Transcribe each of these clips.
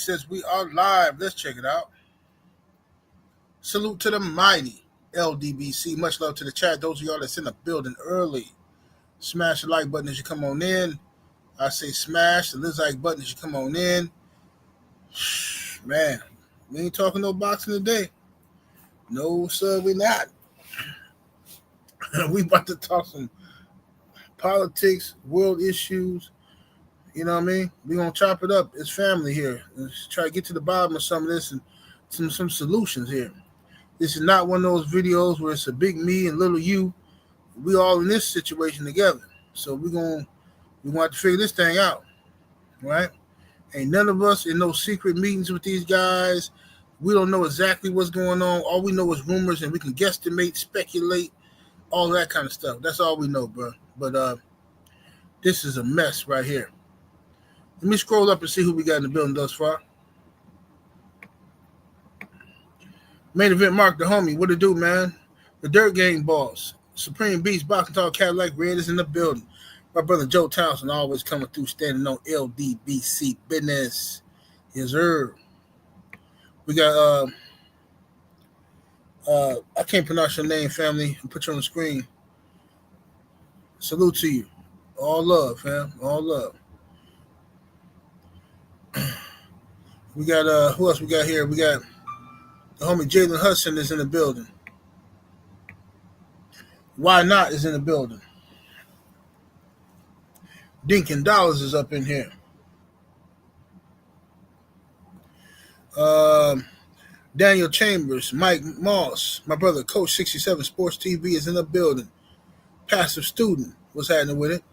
says we are live. Let's check it out. Salute to the mighty LDBC. Much love to the chat. Those of y'all that's in the building early, smash the like button as you come on in. I say smash the like button as you come on in. Man, we ain't talking no boxing today. No, sir, we not. We about to talk some politics, world issues. You know what I mean? We're going to chop it up. It's family here. Let's try to get to the bottom of some of this and some solutions here. This is not one of those videos where it's a big me and little you. We all in this situation together. So we're going to have to figure this thing out, right? Ain't none of us in no secret meetings with these guys. We don't know exactly what's going on. All we know is rumors, and we can guesstimate, speculate, all that kind of stuff. That's all we know, bro. But this is a mess right here. Let me scroll up and see who we got in the building thus far. Main event Mark the homie. What it do, man? The Dirt Gang boss. Supreme Beast Boxing Talk Cadillac Red is in the building. My brother Joe Townsend always coming through standing on LDBC business. Yes, sir. We got I can't pronounce your name, family. I'll put you on the screen. Salute to you. All love, fam. All love. We got who else we got here? We got the homie Jalen Hudson is in the building. Why Not is in the building. Dinkin Dollars is up in here. Daniel Chambers, Mike Moss, my brother Coach 67 Sports TV is in the building. Passive Student, what's happening with it?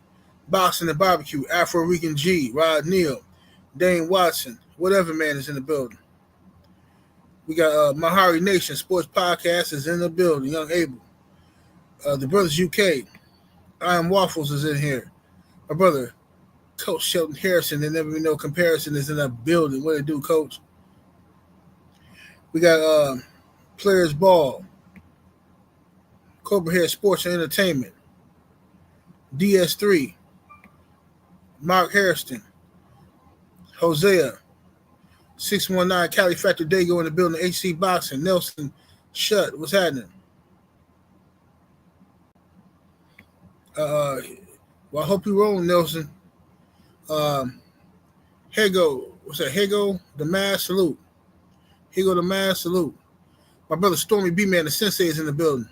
Boxing and Barbecue, Afro Rican G, Rod Neal, Dane Watson, whatever man is in the building. We got Mahari Nation Sports Podcast is in the building. Young Abel, the Brothers UK, I Am Waffles is in here. My brother Coach Shelton Harrison, there never be no comparison, is in the building. What it do, Coach? We got Players Ball, Cobra Head Sports and Entertainment, DS3, Mark Harrison, Hosea, 619 Cali Factor Dago in the building, HC Boxing, Nelson Shut, what's happening? Well, I hope you roll, Nelson. Hego, what's that? Hego, the Mass Salute. Hego, the Mass Salute. My brother Stormy B-Man, the Sensei, is in the building.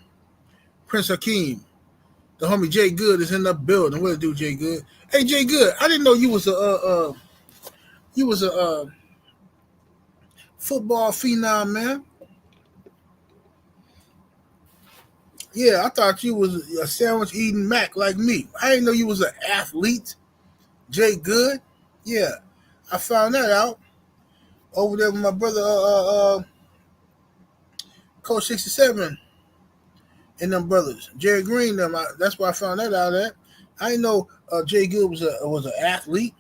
Prince Hakeem, the homie Jay Good is in the building. What to do, Jay Good? Hey, Jay Good, I didn't know you was a football phenom, man. Yeah, I thought you was a sandwich eating Mac like me. I didn't know you was an athlete. Jay Good, yeah, I found that out over there with my brother Coach 67 and them brothers, Jerry Green. Them, that's why I found that out. At I didn't know Jay Good was an athlete.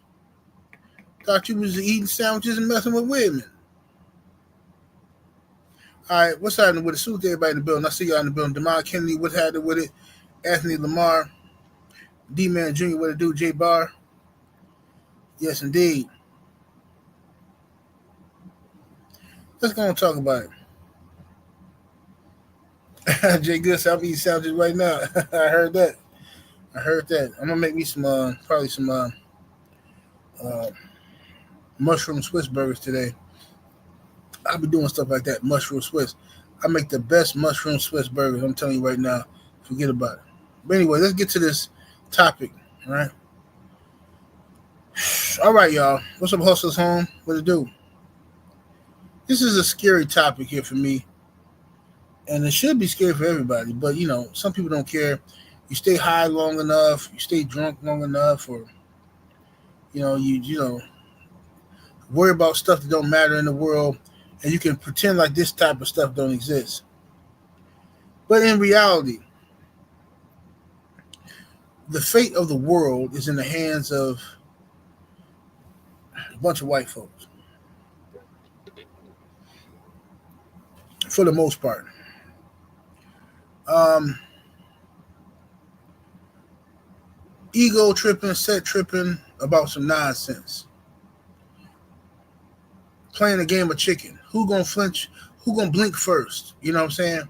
Thought you was eating sandwiches and messing with women. All right, what's happening with it? Salute to everybody in the building. I see y'all in the building. DeMar Kennedy, what's happening with it? Anthony Lamar, D-Man Jr., what it do? J Bar. Yes, indeed. Let's go and talk about it. Jay Good said, I'm eating sandwiches right now. I heard that. I'm going to make me some, probably some mushroom Swiss burgers today. I'll be doing stuff like that, mushroom Swiss. I make the best mushroom Swiss burgers. I'm telling you right now. Forget about it. But anyway, let's get to this topic, all right? All right, y'all. What's up, Hustlers Home? What it do? This is a scary topic here for me. And it should be scary for everybody. But, you know, some people don't care. You stay high long enough. You stay drunk long enough. Or, you know, worry about stuff that don't matter in the world. And you can pretend like this type of stuff don't exist. But in reality, the fate of the world is in the hands of a bunch of white folks. For the most part. Ego tripping, set tripping about some nonsense. playing a game of chicken. Who gonna flinch? Who gonna blink first? You know what I'm saying?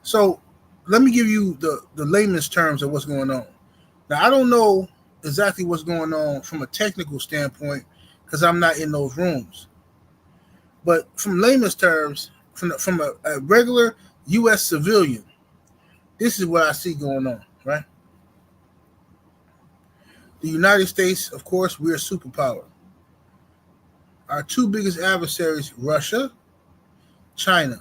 So let me give you the layman's terms of what's going on. Now, I don't know exactly what's going on from a technical standpoint because I'm not in those rooms. But from layman's terms, from a regular U.S. civilian, this is what I see going on, right? The United States, of course, we're a superpower. Our two biggest adversaries, Russia, China,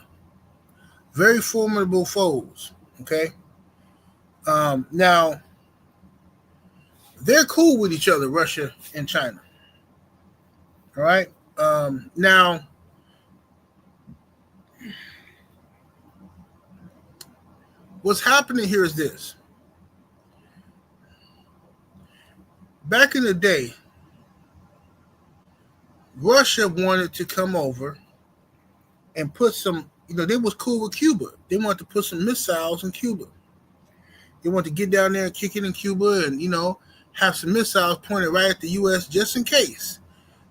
very formidable foes, okay? Now, they're cool with each other, Russia and China, all right? Now, what's happening here is this. Back in the day, Russia wanted to come over and put some, they was cool with Cuba. They wanted to put some missiles in Cuba. They wanted to get down there and kick it in Cuba and, have some missiles pointed right at the U.S. just in case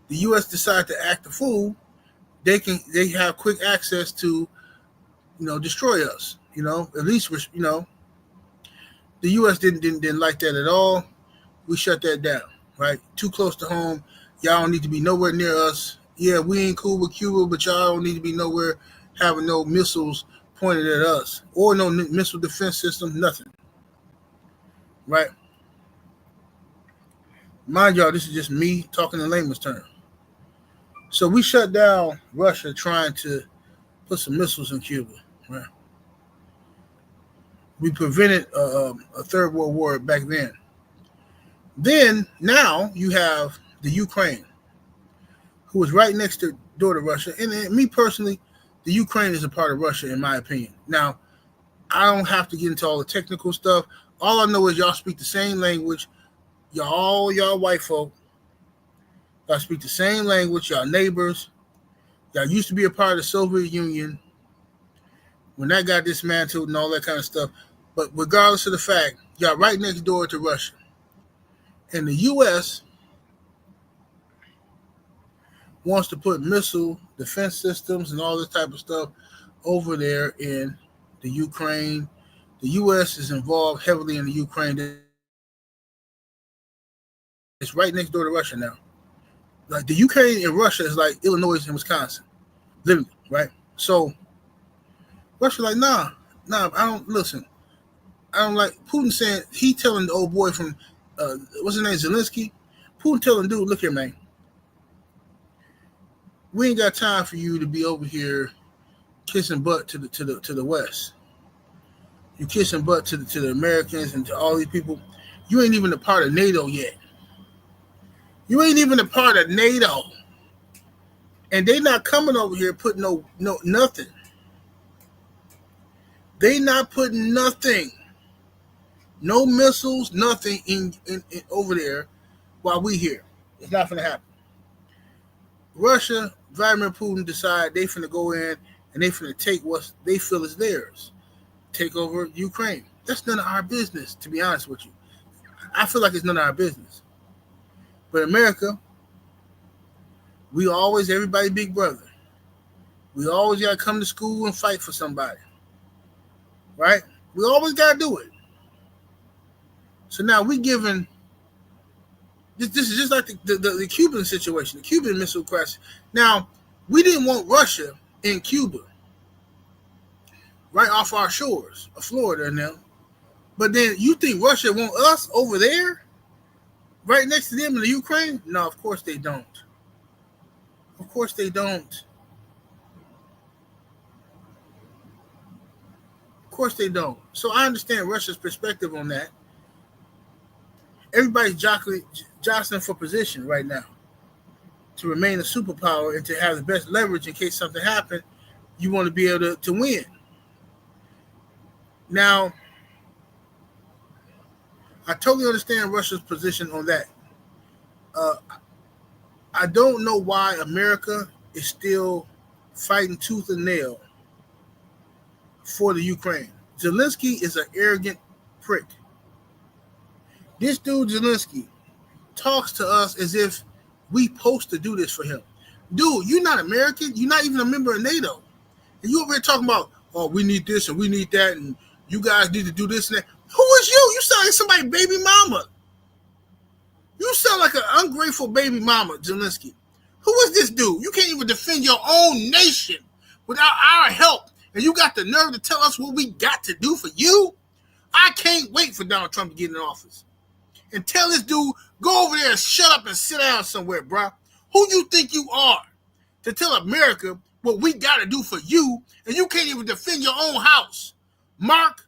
the U.S. decide to act a fool. They have quick access to, destroy us. At least the U.S. didn't like that at all. We shut that down, right? Too close to home. Y'all don't need to be nowhere near us. Yeah, we ain't cool with Cuba, but y'all don't need to be nowhere having no missiles pointed at us or no missile defense system, nothing, right? Mind y'all, this is just me talking in layman's terms. So we shut down Russia trying to put some missiles in Cuba, right? We prevented a third world war back then. Then, now, you have the Ukraine, who is right next door to Russia. And me personally, the Ukraine is a part of Russia, in my opinion. Now, I don't have to get into all the technical stuff. All I know is y'all speak the same language. Y'all white folk. Y'all speak the same language. Y'all neighbors. Y'all used to be a part of the Soviet Union when that got dismantled and all that kind of stuff. But regardless of the fact, y'all right next door to Russia. And the U.S. wants to put missile defense systems and all this type of stuff over there in the Ukraine. The U.S. is involved heavily in the Ukraine. It's right next door to Russia now. Like the Ukraine and Russia is like Illinois and Wisconsin, literally, right? So Russia like, nah, I don't listen. I don't like Putin saying he telling the old boy from what's his name, Zelensky. Putin telling dude, look here, man. We ain't got time for you to be over here kissing butt to the West. You kissing butt to the Americans and to all these people. You ain't even a part of NATO yet. You ain't even a part of NATO. And they not coming over here putting no nothing. They not putting nothing. No missiles, nothing in over there while we here. It's not going to happen. Russia, Vladimir Putin decide they finna go in and they finna take what they feel is theirs. Take over Ukraine. That's none of our business, to be honest with you. I feel like it's none of our business. But America, we always everybody big brother. We always got to come to school and fight for somebody. Right? We always got to do it. So now we giving, this is just like the Cuban situation, the Cuban missile crisis. Now, we didn't want Russia in Cuba, right off our shores of Florida and them. But then you think Russia want us over there, right next to them in the Ukraine? No, of course they don't. Of course they don't. Of course they don't. So I understand Russia's perspective on that. Everybody's jostling for position right now to remain a superpower and to have the best leverage in case something happens. You want to be able to win. Now, I totally understand Russia's position on that. I don't know why America is still fighting tooth and nail for the Ukraine. Zelensky is an arrogant prick. This dude Zelensky talks to us as if We supposed to do this for him. Dude, you're not American. You're not even a member of NATO. And you over here talking about, oh, we need this and we need that, and you guys need to do this and that. Who is you? You sound like somebody's baby mama. You sound like an ungrateful baby mama, Zelensky. Who is this dude? You can't even defend your own nation without our help. And you got the nerve to tell us what we got to do for you? I can't wait for Donald Trump to get in office. And tell this dude, go over there and shut up and sit down somewhere, bro. Who you think you are to tell America what we got to do for you, and you can't even defend your own house? Mark,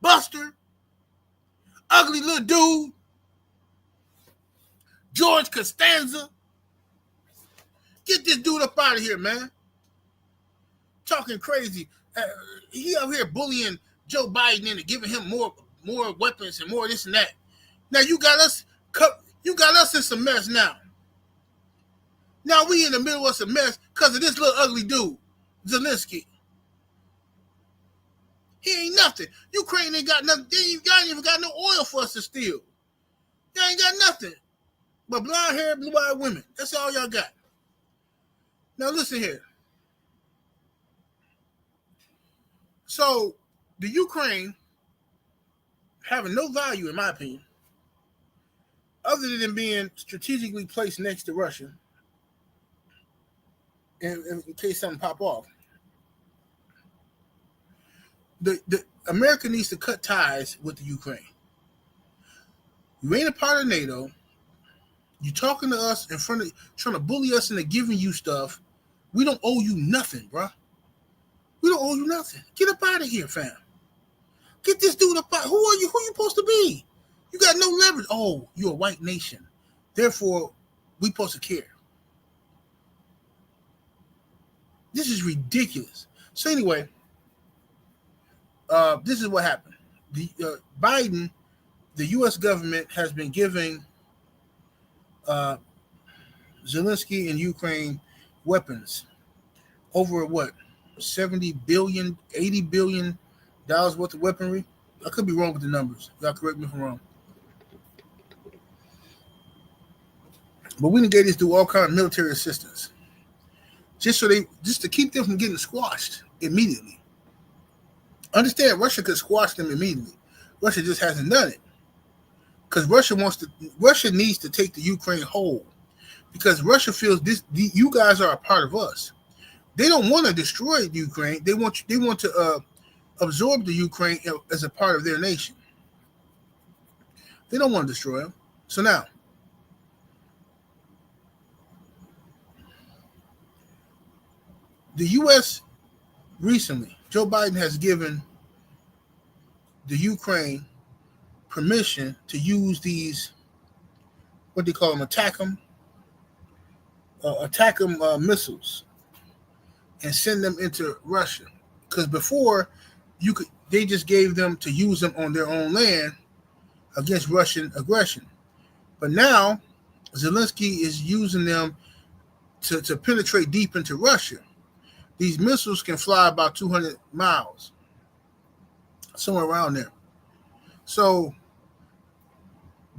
Buster, ugly little dude, George Costanza. Get this dude up out of here, man. Talking crazy. He out here bullying Joe Biden into giving him more weapons and more this and that. Now you got us in some mess now. Now we in the middle of some mess because of this little ugly dude, Zelensky. He ain't nothing. Ukraine ain't got nothing. They ain't even got no oil for us to steal. They ain't got nothing but blonde hair, blue-eyed women. That's all y'all got. Now listen here. So the Ukraine having no value, in my opinion, other than being strategically placed next to Russia, in case something pop off. The America needs to cut ties with the Ukraine. You ain't a part of NATO. You talking to us in front of, trying to bully us into giving you stuff. We don't owe you nothing, bro. We don't owe you nothing. Get up out of here, fam. Get this dude up out. Who are you? Who you supposed to be? You got no leverage. Oh, you're a white nation. Therefore, we supposed to care. This is ridiculous. So anyway, this is what happened. The Biden, the U.S. government has been giving Zelensky and Ukraine weapons over what, 70 billion, 80 billion dollars worth of weaponry. I could be wrong with the numbers. Y'all correct me if I'm wrong. But we gave this dude all kind of military assistance, just to keep them from getting squashed immediately. Understand, Russia could squash them immediately. Russia just hasn't done it because Russia needs to take the Ukraine whole, because Russia feels you guys are a part of us. They don't want to destroy the Ukraine. They want to absorb the Ukraine as a part of their nation. They don't want to destroy them. So now, the U.S. recently, Joe Biden has given the Ukraine permission to use these, what they call them, attack them missiles, and send them into Russia. Because before, they just gave them to use them on their own land against Russian aggression. But now, Zelensky is using them to penetrate deep into Russia. These missiles can fly about 200 miles, somewhere around there. So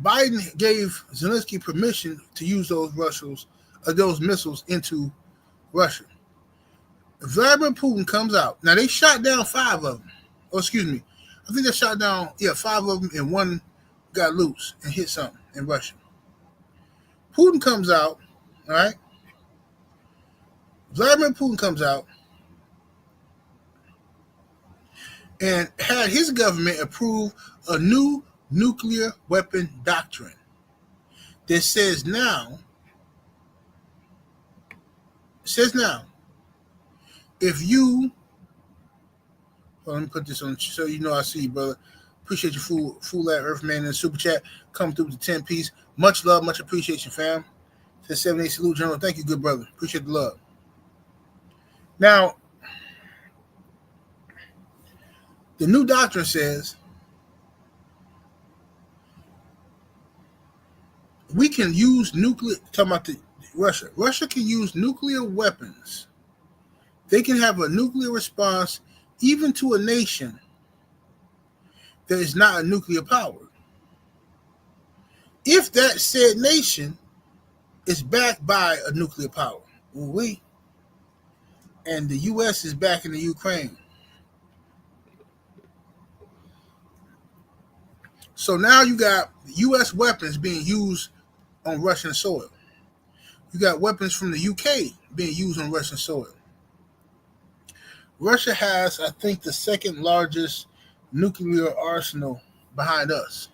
Biden gave Zelensky permission to use those missiles into Russia. Vladimir Putin comes out. Now they shot down 5 of them. Oh, excuse me. I think they shot down 5 of them, and one got loose and hit something in Russia. Putin comes out, all right? Vladimir Putin comes out and had his government approve a new nuclear weapon doctrine that says now, if you, let me put this on so you know I see you, brother. Appreciate your fool that Earthman in the super chat. Come through with the 10 piece. Much love, much appreciation, fam. Says 78 salute, General. Thank you, good brother. Appreciate the love. Now, the new doctrine says we can use nuclear, talking about Russia. Russia can use nuclear weapons. They can have a nuclear response even to a nation that is not a nuclear power, if that said nation is backed by a nuclear power. And the U.S. is backing the Ukraine. So now you got U.S. weapons being used on Russian soil. You got weapons from the UK being used on Russian soil. Russia has, I think, the second largest nuclear arsenal behind us.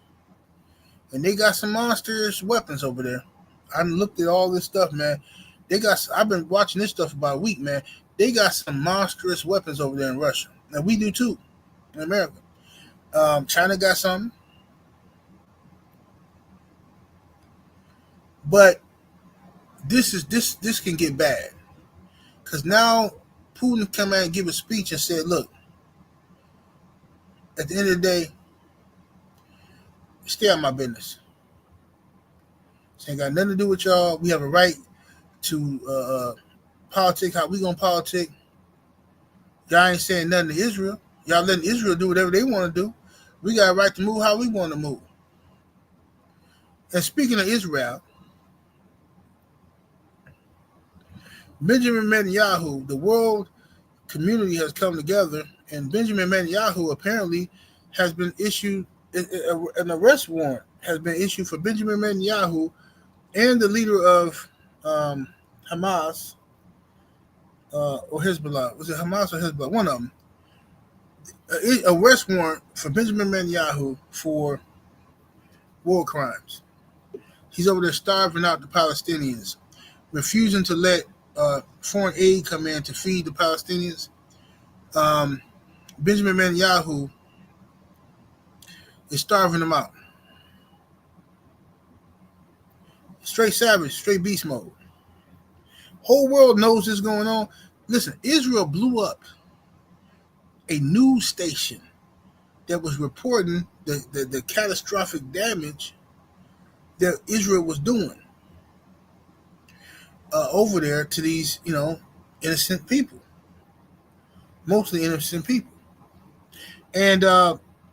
And they got some monstrous weapons over there. I looked at all this stuff, man. I've been watching this stuff for about a week, man. They got some monstrous weapons over there in Russia. And we do too, in America. China got something. But this can get bad. Because now Putin come out and give a speech and said, look, at the end of the day, stay out of my business. This ain't got nothing to do with y'all. We have a right to politic how we gonna politic. Y'all ain't saying nothing to Israel. Y'all letting Israel do whatever they want to do. We got a right to move how we want to move. And speaking of Israel, Benjamin Netanyahu, the world community has come together, and Benjamin Netanyahu apparently has been issued an arrest warrant has been issued for Benjamin Netanyahu and the leader of Hamas or Hezbollah. Was it Hamas or Hezbollah? One of them. An arrest warrant for Benjamin Netanyahu for war crimes. He's over there starving out the Palestinians, refusing to let foreign aid come in to feed the Palestinians. Benjamin Netanyahu is starving them out. Straight savage, straight beast mode. Whole world knows this going on. Listen, Israel blew up a news station that was reporting the catastrophic damage that Israel was doing over there to these, innocent people. Mostly innocent people. And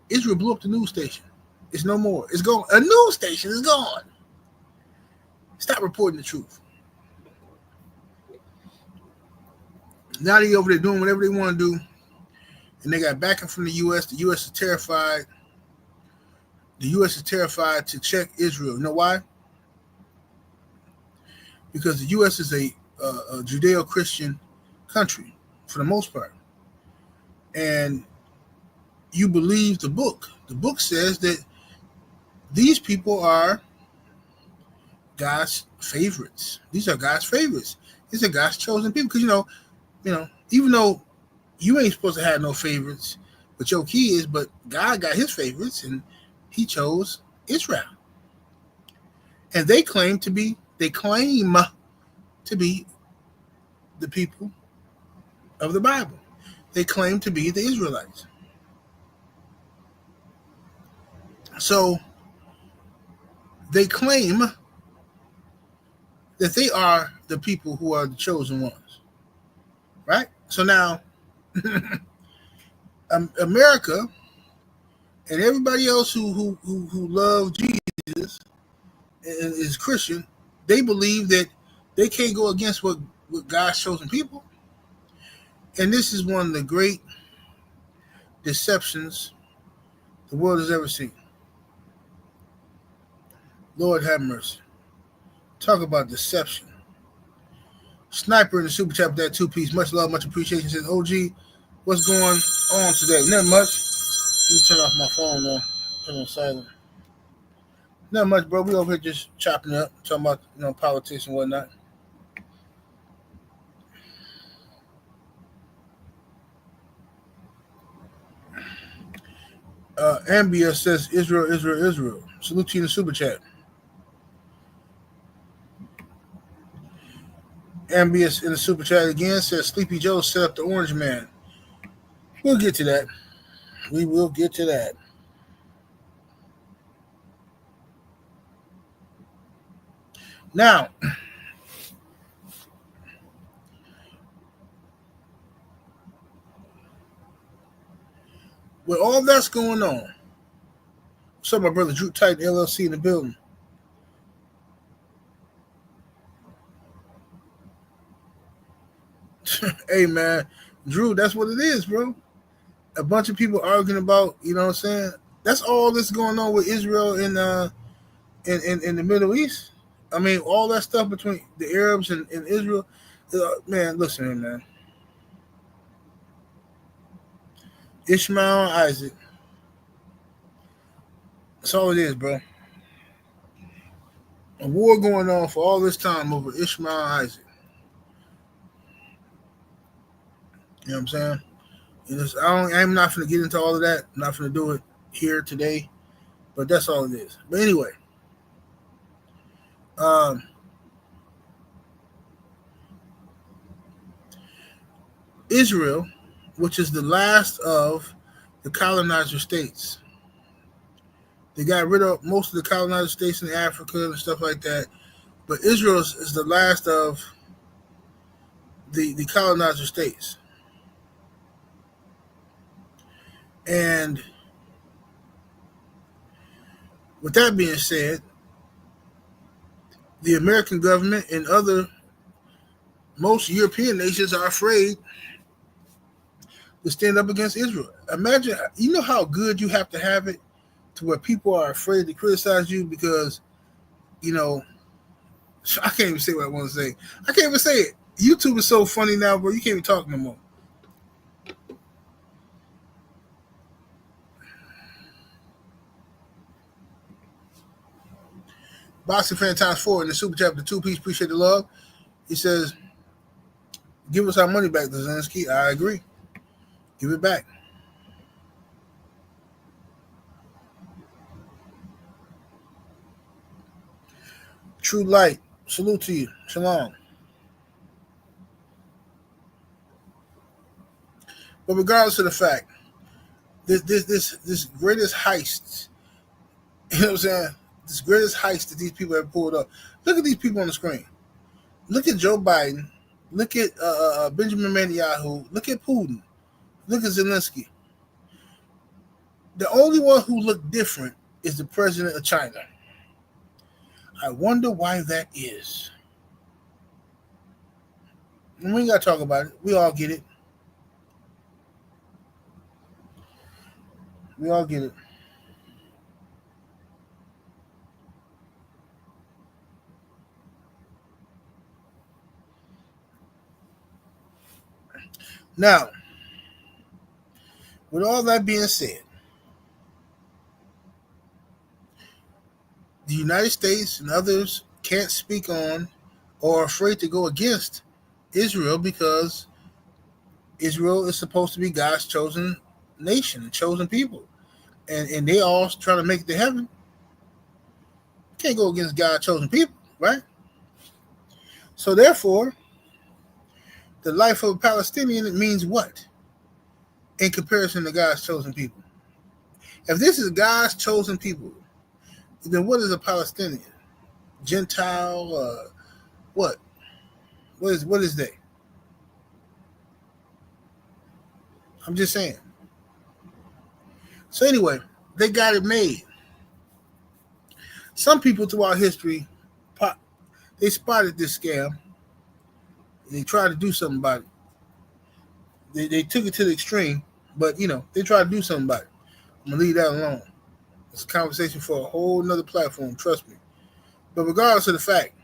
Israel blew up the news station. It's no more. It's gone. A news station is gone. Stop reporting the truth. Now they over there doing whatever they want to do. And they got backing from the U.S. The U.S. is terrified. The U.S. is terrified to check Israel. You know why? Because the U.S. is a Judeo-Christian country for the most part. And you believe the book. The book says that these people are God's favorites. These are God's favorites. These are God's chosen people. Because, even though you ain't supposed to have no favorites, but your key is, but God got his favorites, and he chose Israel. And they claim to be the people of the Bible. They claim to be the Israelites. So they claim that they are the people who are the chosen ones. Right? So now America and everybody else who love Jesus and is Christian, they believe that they can't go against what God's chosen people. And this is one of the great deceptions the world has ever seen. Lord have mercy. Talk about deception. Sniper in the super chat with that 2-piece. Much love, much appreciation. Says, OG, what's going on today? Nothing much. Let me turn off my phone now. Put it on silent. Nothing much, bro. We over here just chopping up, talking about politics and whatnot. Ambia says, Israel, Israel, Israel. Salute to you in the super chat. Ambius in the super chat again says Sleepy Joe set up the Orange Man. We'll get to that. We will get to that. Now, with all that's going on, what's up, my brother Drew Titan, LLC in the building. Hey, man, Drew, that's what it is, bro. A bunch of people arguing about, you know what I'm saying? That's all that's going on with Israel and in the Middle East. I mean, all that stuff between the Arabs and Israel. Man, listen here, man. Ishmael and Isaac. That's all it is, bro. A war going on for all this time over Ishmael and Isaac. You know what I'm saying? I'm not going to get into all of that. I'm not going to do it here today. But that's all it is. But anyway. Israel, which is the last of the colonizer states. They got rid of most of the colonizer states in Africa and stuff like that. But Israel is the last of the colonizer states. And with that being said, the American government and most European nations are afraid to stand up against Israel. Imagine, you know how good you have to have it to where people are afraid to criticize you because, you know, I can't even say what I want to say. I can't even say it. YouTube is so funny now, bro. You can't even talk no more. Boxing Fan Times 4 in the Super Chat, the 2-piece, appreciate the love. He says, give us our money back, Zelensky. I agree. Give it back. True Light, salute to you. Shalom. But regardless of the fact, this greatest heist, you know what I'm saying? This greatest heist that these people have pulled up. Look at these people on the screen. Look at Joe Biden. Look at Benjamin Netanyahu. Look at Putin. Look at Zelensky. The only one who looked different is the president of China. I wonder why that is. And we ain't got to talk about it. We all get it. We all get it. Now, with all that being said, the United States and others can't speak on or are afraid to go against Israel because Israel is supposed to be God's chosen nation, chosen people. And they all trying to make it to heaven. Can't go against God's chosen people, right? So therefore, the life of a Palestinian means what in comparison to God's chosen people? If this is God's chosen people, then what is a Palestinian? Gentile? What? What is they? I'm just saying. So anyway, they got it made. Some people throughout history, they spotted this scam. They tried to do something about it. They took it to the extreme, but, you know, they tried to do something about it. I'm going to leave that alone. It's a conversation for a whole nother platform, trust me. But regardless of the fact,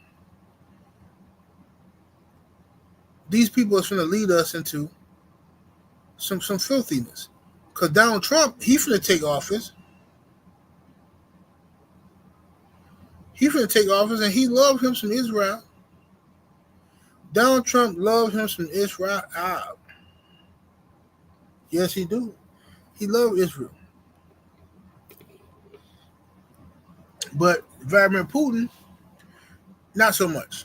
these people are going to lead us into some filthiness. Because Donald Trump, he's going to take office. He's going to take office, and he loved him some Israel. Donald Trump loved him some Israel. Yes, he do. He loved Israel. But Vladimir Putin, not so much.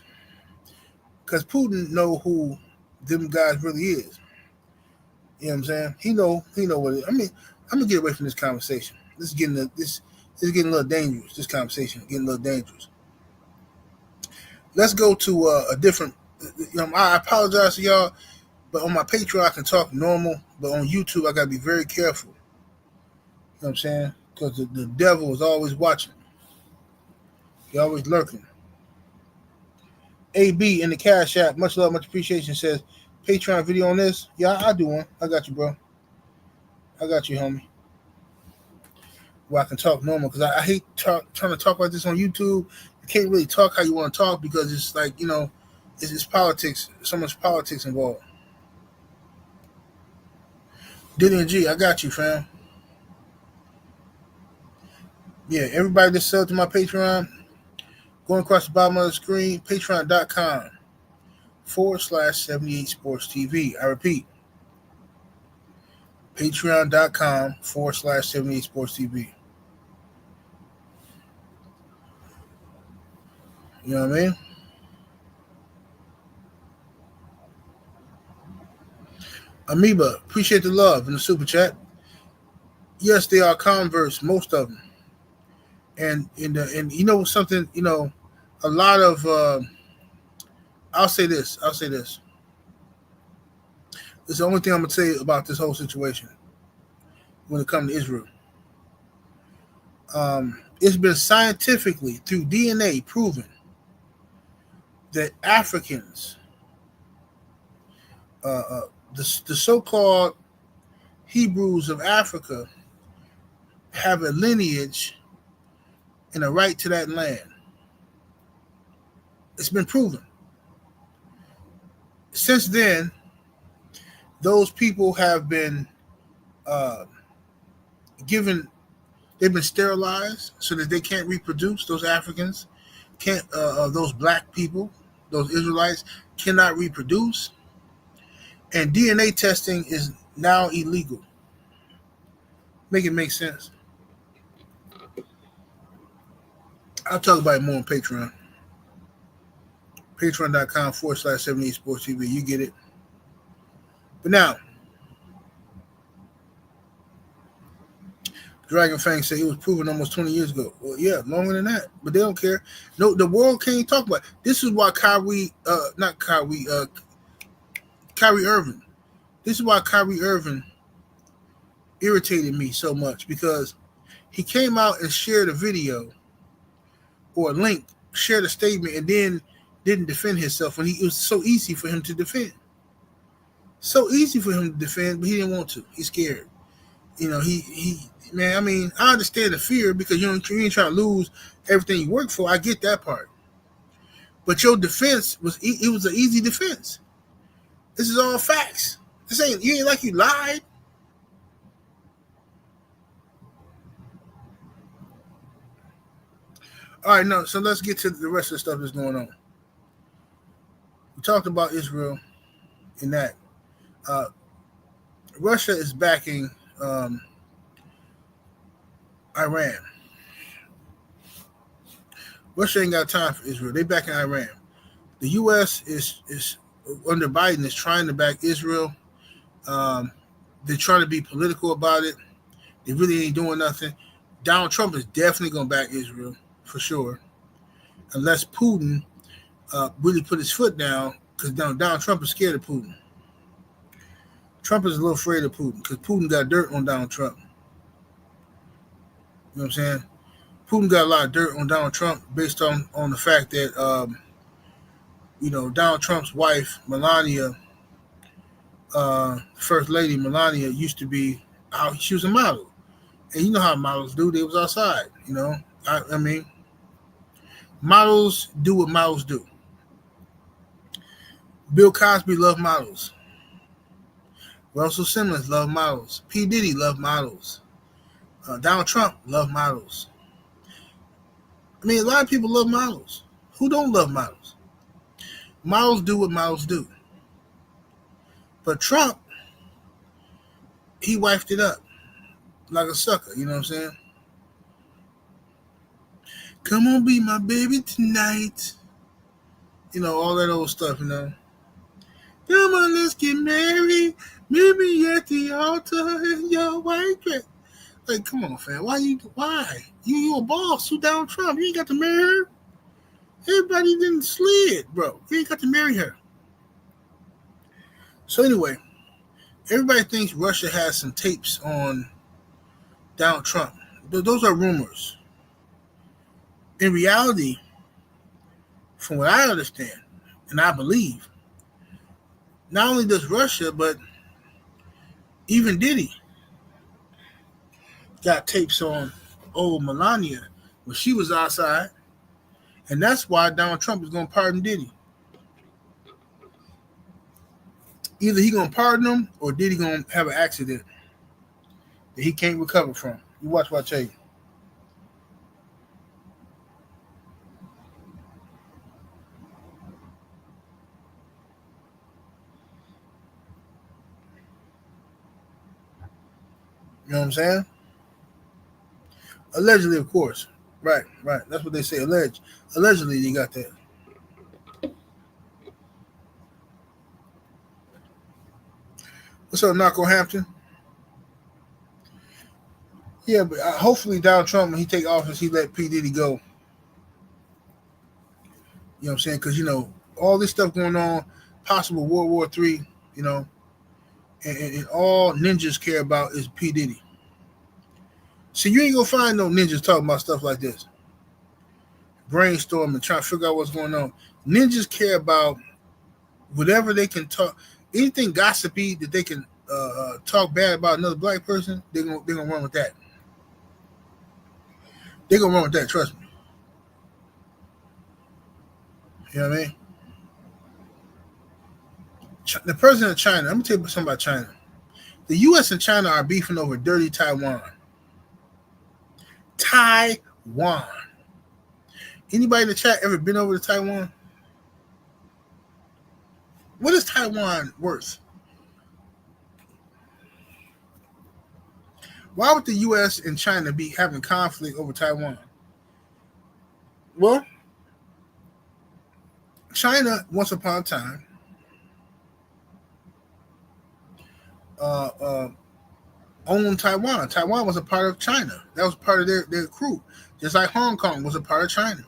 Because Putin know who them guys really is. You know what I'm saying? He know what it is. I mean, I'm going to get away from this conversation. This is getting a little dangerous, this conversation. Getting a little dangerous. Let's go to a different, I apologize to y'all, but on my Patreon, I can talk normal, but on YouTube, I got to be very careful. You know what I'm saying? Because the devil is always watching. He's always lurking. AB in the Cash App, much love, much appreciation, says, Patreon video on this? Yeah, I'll do one. I got you, bro. I got you, homie. Where I can talk normal, because I hate trying to talk like this on YouTube. You can't really talk how you want to talk because it's like, it's politics. So much politics involved. Diddy and G, I got you, fam. Yeah, everybody that sell to my Patreon, going across the bottom of the screen, patreon.com/78 Sports TV. I repeat, patreon.com/78 Sports TV. You know what I mean? Amoeba, appreciate the love in the super chat. Yes, they are converts, most of them. And you know something, a lot of I'll say this. It's the only thing I'm gonna say about this whole situation when it comes to Israel. It's been scientifically through DNA proven that Africans, the so-called Hebrews of Africa, have a lineage and a right to that land. It's been proven. Since then, those people have been they've been sterilized so that they can't reproduce. Those Africans can't, those black people, those Israelites cannot reproduce. And DNA testing is now illegal. Make it make sense. I'll talk about it more on Patreon. Patreon.com/78 Sports TV. You get it. But now, Dragon Fang said it was proven almost 20 years ago. Well, yeah, longer than that. But they don't care. No, the world can't talk about it. This is why Kyrie Irving. This is why Kyrie Irving irritated me so much, because he came out and shared a video or a link, shared a statement, and then didn't defend himself when it was so easy for him to defend. So easy for him to defend, but he didn't want to. He's scared. Man, I mean, I understand the fear because you ain't trying to lose everything you work for. I get that part. But your defense was an easy defense. This is all facts. You ain't like you lied. All right, no, so let's get to the rest of the stuff that's going on. We talked about Israel in that. Russia is backing Iran. Russia ain't got time for Israel. They backing Iran. The U.S. is under Biden is trying to back Israel. They're trying to be political about it. They really ain't doing nothing. Donald Trump is definitely going to back Israel for sure, unless Putin really put his foot down, because Donald Trump is scared of Putin. Trump is a little afraid of Putin because Putin got dirt on Donald Trump. You know what I'm saying? Putin got a lot of dirt on Donald Trump based on the fact that, Donald Trump's wife, Melania, First Lady Melania, used to be out. She was a model. And you know how models do. They was outside, I mean, models do what models do. Bill Cosby loved models. Russell Simmons loved models. P. Diddy loved models. Donald Trump loved models. I mean, a lot of people love models. Who don't love models? Models do what models do. But Trump, he wifed it up like a sucker, you know what I'm saying? Come on, be my baby tonight. All that old stuff, Come on, let's get married. Meet me at the altar in your white dress. Like, come on, fam. Why? You a boss. You Donald Trump. You ain't got to marry her. Everybody didn't slid, bro. You ain't got to marry her. So anyway, everybody thinks Russia has some tapes on Donald Trump. Those are rumors. In reality, from what I understand, and I believe, Not only does Russia, but even Diddy got tapes on old Melania when she was outside. And that's why Donald Trump is going to pardon Diddy. Either he going to pardon him or Diddy going to have an accident that he can't recover from. You watch what I tell you. You know what I'm saying? Allegedly, of course. Right. That's what they say. Allegedly, you got that. What's up, Narco Hampton? Yeah, but hopefully Donald Trump, when he take office, he let P. Diddy go. You know what I'm saying? Because, all this stuff going on, possible World War III, and all ninjas care about is P. Diddy. So you ain't going to find no ninjas talking about stuff like this. Brainstorming, trying to figure out what's going on. Ninjas care about whatever they can talk, anything gossipy that they can talk bad about another black person, they're gonna run with that. They're gonna run with that, trust me. You know what I mean? The president of China, let me tell you something about China. The U.S. and China are beefing over dirty Taiwan. Taiwan. Anybody in the chat ever been over to Taiwan? What is Taiwan worth? Why would the U.S. and China be having conflict over Taiwan? Well, China, once upon a time, owned Taiwan. Taiwan was a part of China. That was part of their crew. Just like Hong Kong was a part of China.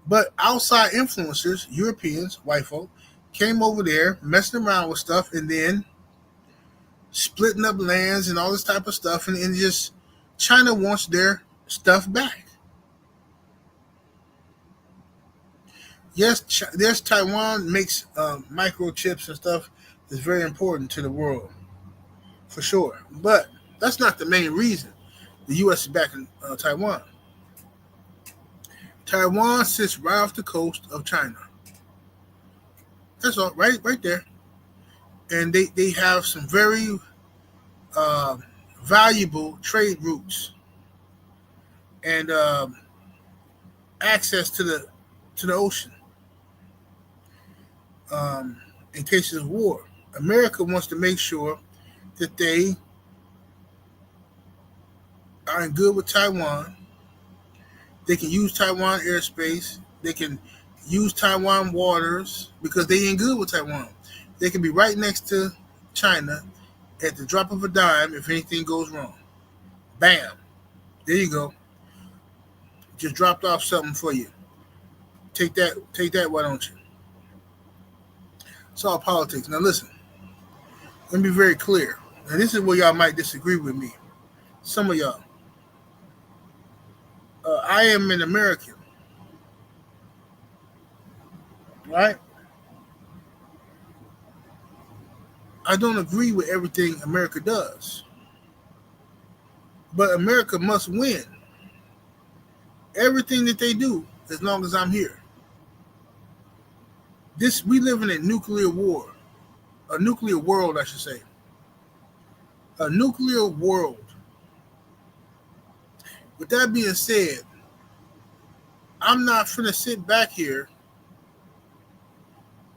But outside influencers, Europeans, white folk, came over there, messing around with stuff, and then splitting up lands and all this type of stuff. And just China wants their stuff back. Yes, Taiwan makes microchips and stuff that's very important to the world, for sure. But that's not the main reason the U.S. is backing Taiwan. Taiwan sits right off the coast of China. That's all, right there. And they have some very valuable trade routes and access to the ocean. In cases of war, America wants to make sure that they are in good with Taiwan. They can use Taiwan airspace. They can use Taiwan waters because they ain't good with Taiwan. They can be right next to China at the drop of a dime if anything goes wrong. Bam. There you go. Just dropped off something for you. Take that, why don't you? It's all politics. Now listen, let me be very clear. Now this is where y'all might disagree with me. Some of y'all. I am an American. Right? I don't agree with everything America does. But America must win everything that they do as long as I'm here. We live in a nuclear war. A nuclear world, I should say. A nuclear world. With that being said, I'm not finna sit back here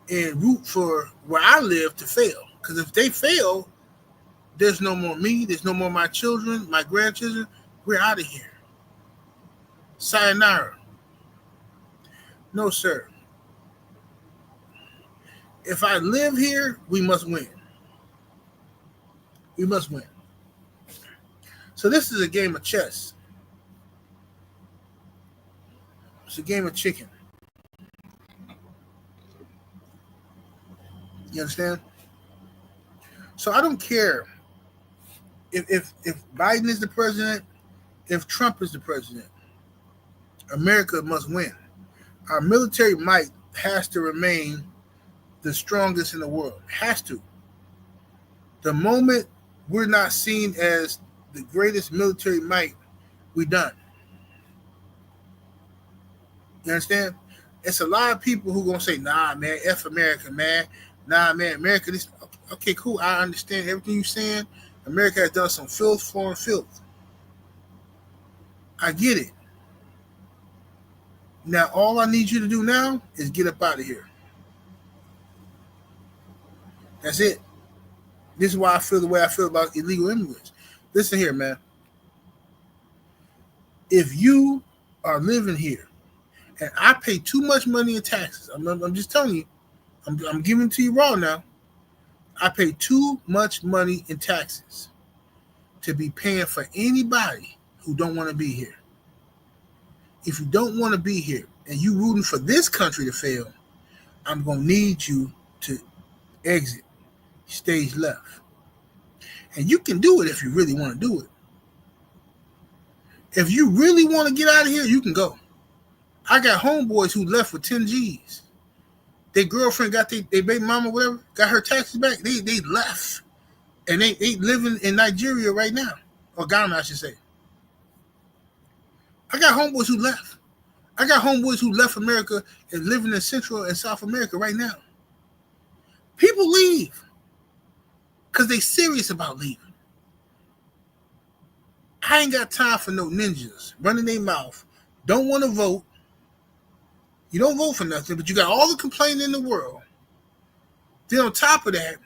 and root for where I live to fail. Because if they fail, there's no more me, there's no more my children, my grandchildren. We're out of here. Sayonara. No, sir. If I live here, we must win. We must win. So this is a game of chess. It's a game of chicken. You understand? So I don't care if Biden is the president, if Trump is the president. America must win. Our military might has to remain the strongest in the world. It has to. The moment we're not seen as the greatest military might, we done. You understand? It's a lot of people who gonna say, "Nah, man, F America, man. Nah, man, America." This okay, cool. I understand everything you're saying. America has done some filth, foreign filth. I get it. Now, all I need you to do now is get up out of here. That's it. This is why I feel the way I feel about illegal immigrants. Listen here, man. If you are living here and I pay too much money in taxes, I'm just telling you, I'm giving it to you raw now. I pay too much money in taxes to be paying for anybody who don't want to be here. If you don't want to be here and you rooting for this country to fail, I'm going to need you to exit stage left. And you can do it if you really want to do it. If you really want to get out of here, you can go. I got homeboys who left with 10 G's. Their girlfriend got their baby mama, whatever, got her taxes back. They left. And they living in Nigeria right now. Or Ghana, I should say. I got homeboys who left. I got homeboys who left America and living in Central and South America right now. People leave because they serious about leaving. I ain't got time for no ninjas running their mouth. Don't want to vote. You don't vote for nothing, but you got all the complaining in the world. Then on top of that,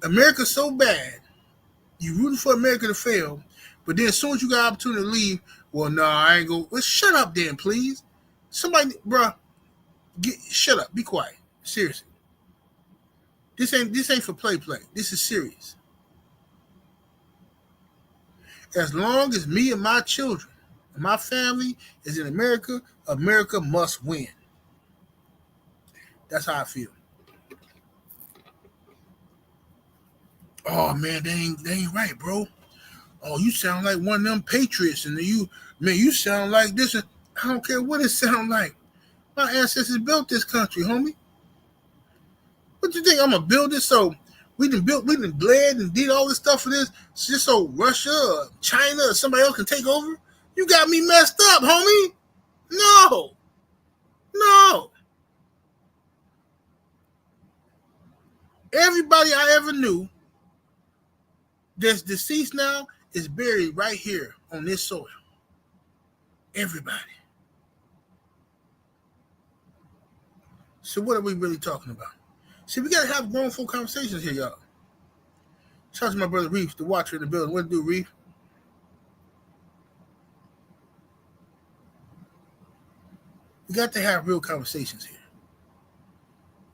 America's so bad, you rooting for America to fail, but then as soon as you got opportunity to leave, well, no, I ain't go. Well, shut up then, please. Somebody, bruh, shut up. Be quiet. Seriously. This ain't for play. This is serious. As long as me and my children and my family is in America, America must win. That's how I feel. Oh man, they ain't right, bro. Oh, you sound like one of them patriots, and you sound like this. I don't care what it sound like. My ancestors built this country, homie. What you think? I'm gonna build it so we done bled and did all this stuff for this just so Russia or China or somebody else can take over? You got me messed up, homie. No. Everybody I ever knew that's deceased now is buried right here on this soil. Everybody. So what are we really talking about? See, we got to have grown folk conversations here, y'all. Shout out to my brother Reef, the watcher in the building. What do, Reef? We got to have real conversations here.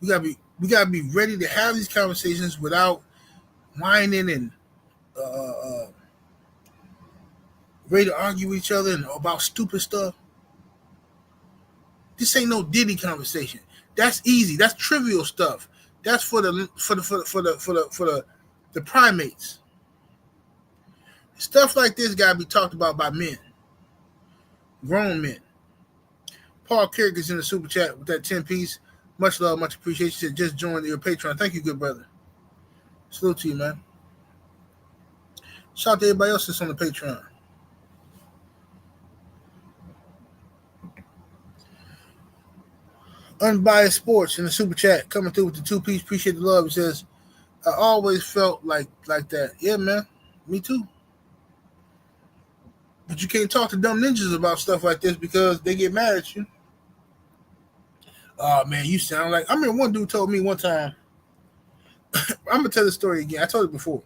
We gotta be ready to have these conversations without whining and ready to argue with each other and about stupid stuff. This ain't no Diddy conversation. That's easy. That's trivial stuff. That's for the primates. Stuff like this gotta be talked about by men, grown men. Paul Carrick is in the super chat with that 10 piece. Much love, much appreciation. Just joined your Patreon. Thank you, good brother. Salute to you, man. Shout out to everybody else that's on the Patreon. Unbiased Sports in the super chat coming through with the 2 piece. Appreciate the love. He says, I always felt like that. Yeah, man. Me too. But you can't talk to dumb ninjas about stuff like this because they get mad at you. Oh, man, you sound like... I remember one dude told me one time... I'm going to tell the story again. I told it before.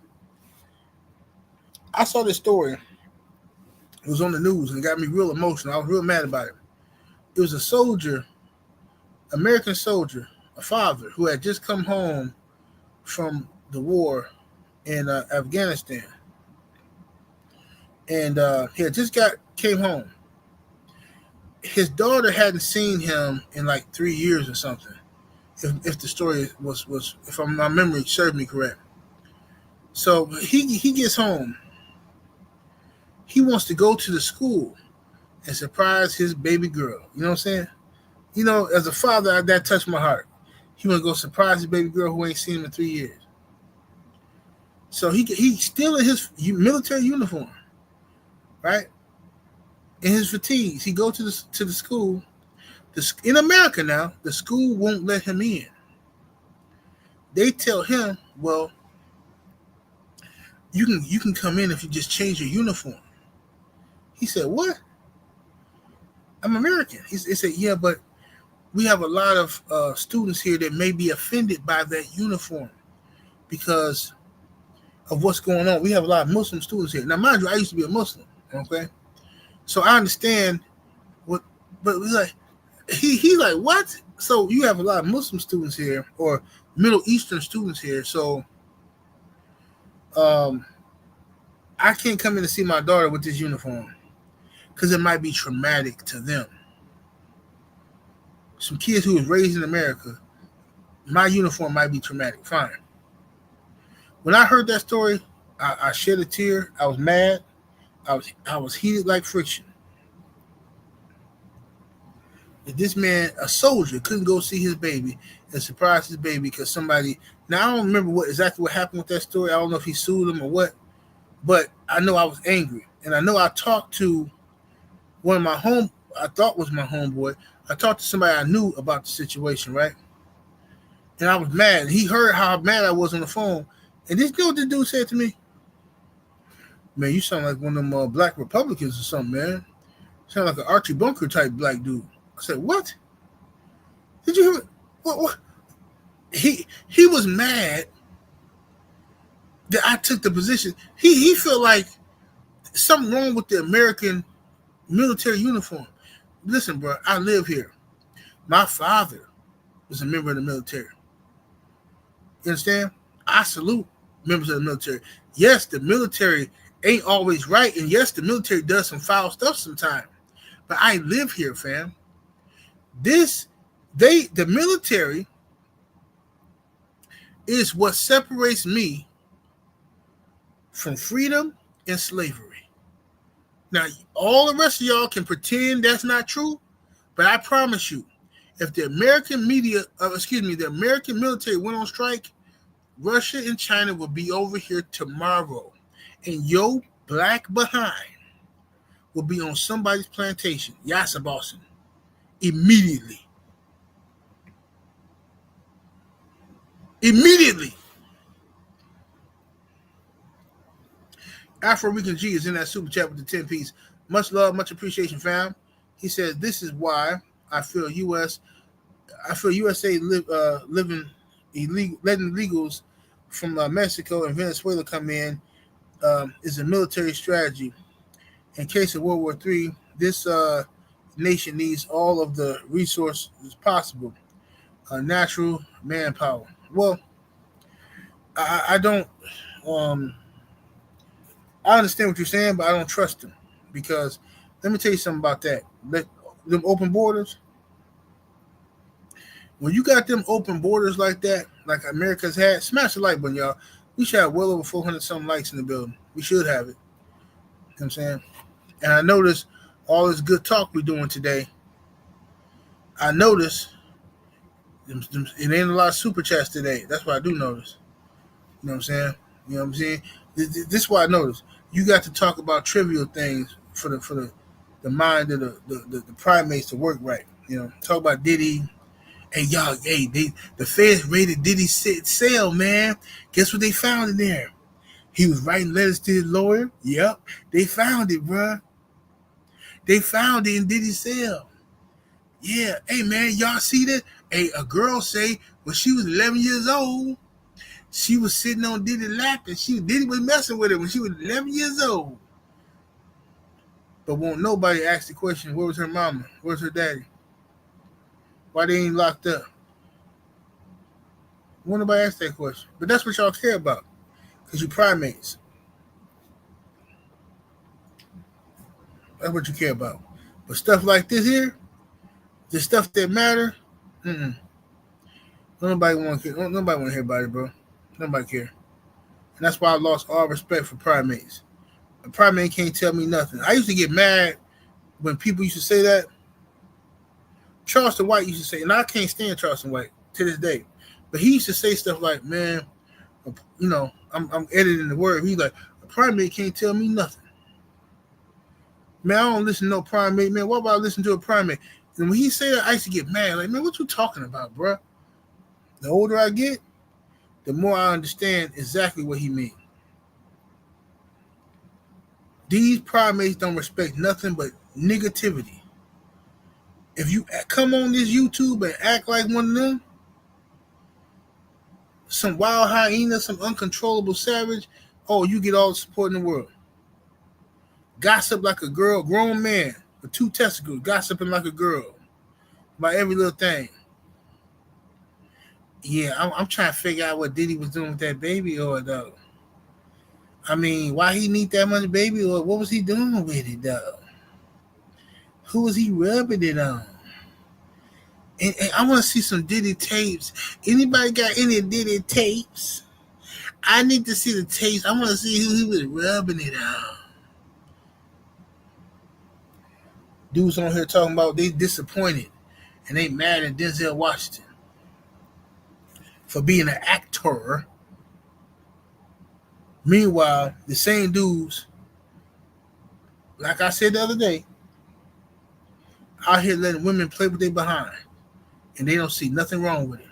I saw this story. It was on the news and it got me real emotional. I was real mad about it. It was a soldier, American soldier, a father who had just come home from the war in Afghanistan. And he had just came home. His daughter hadn't seen him in like 3 years or something. If the story was if my memory served me correct. So he gets home. He wants to go to the school and surprise his baby girl. You know what I'm saying? You know, as a father, that touched my heart. He want to go surprise his baby girl who ain't seen him in 3 years. So he's still in his military uniform, right? In his fatigues, he go to the school. In America now, the school won't let him in. They tell him, well, you can come in if you just change your uniform. He said, what? I'm American. He said, yeah, but we have a lot of students here that may be offended by that uniform because of what's going on. We have a lot of Muslim students here. Now, mind you, I used to be a Muslim, okay? So I understand what, but like, he's like, what? So you have a lot of Muslim students here or Middle Eastern students here. So I can't come in to see my daughter with this uniform because it might be traumatic to them. Some kids who was raised in America, my uniform might be traumatic. Fine. When I heard that story, I shed a tear. I was mad. I was heated like friction. If this man, a soldier, couldn't go see his baby and surprise his baby because somebody. Now I don't remember exactly what happened with that story. I don't know if he sued him or what, but I know I was angry, and I know I talked to one of my I thought was my homeboy. I talked to somebody I knew about the situation, right? And I was mad. He heard how mad I was on the phone, and this dude said to me, "Man, you sound like one of them black Republicans or something, man. You sound like an Archie Bunker type black dude." I said, "What? Did you hear it? What? He was mad that I took the position. He felt like something wrong with the American military uniform. Listen, bro, I live here. My father was a member of the military. You understand? I salute members of the military. Yes, the military ain't always right, and yes, the military does some foul stuff sometimes. But I live here, fam. The military is what separates me from freedom and slavery. Now, all the rest of y'all can pretend that's not true, but I promise you, if the American the American military went on strike, Russia and China will be over here tomorrow, and your black behind will be on somebody's plantation, Yassa Boston, immediately. Immediately. Afro Rican G is in that super chat with the 10 piece. Much love, much appreciation, fam. He says, this is why I feel USA letting illegals from Mexico and Venezuela come in is a military strategy. In case of World War III, this nation needs all of the resources possible. Natural manpower. Well, I don't. I understand what you're saying, but I don't trust them because let me tell you something about that. Them open borders. When you got them open borders like that, like America's had, smash the like button, y'all. We should have well over 400 something likes in the building. We should have it. You know what I'm saying? And I noticed all this good talk we're doing today. I noticed it ain't a lot of super chats today. That's what I do notice. You know what I'm saying? You know what I'm saying? This is what I noticed. You got to talk about trivial things for the mind of the primates to work right. You know, talk about Diddy. Hey, y'all, the feds raided Diddy's cell, man. Guess what they found in there? He was writing letters to his lawyer. Yep, they found it, bruh. They found it in Diddy's cell. Yeah, hey, man, y'all see that? Hey, a girl say when she was 11 years old, she was sitting on Diddy's lap and Diddy was messing with her when she was 11 years old. But won't nobody ask the question, where was her mama? Where's her daddy? Why they ain't locked up? Won't nobody ask that question? But that's what y'all care about because you primates. That's what you care about. But stuff like this here, the stuff that matter, nobody want to hear about it, bro. Nobody care. And that's why I lost all respect for primates. A primate can't tell me nothing. I used to get mad when people used to say that. Charleston White used to say, and I can't stand Charleston White. to this day. But he used to say stuff like, man, I'm editing the word. He's like, a primate can't tell me nothing. Man, I don't listen to no primate, man. What about I listen to a primate? And when he said that, I used to get mad. Like, man, what you talking about, bro? The older I get, the more I understand exactly what he means. These primates don't respect nothing but negativity. If you come on this YouTube and act like one of them, some wild hyena, some uncontrollable savage, oh, you get all the support in the world. Gossip like a girl, grown man with 2 testicles, gossiping like a girl about every little thing. Yeah, I'm trying to figure out what Diddy was doing with that baby oil, though. I mean, why he need that much baby oil? What was he doing with it, though? Who was he rubbing it on? And I want to see some Diddy tapes. Anybody got any Diddy tapes? I need to see the tapes. I want to see who he was rubbing it on. Dudes on here talking about they disappointed and they mad at Denzel Washington for being an actor. Meanwhile, the same dudes, like I said the other day, out here letting women play with their behind, and they don't see nothing wrong with it.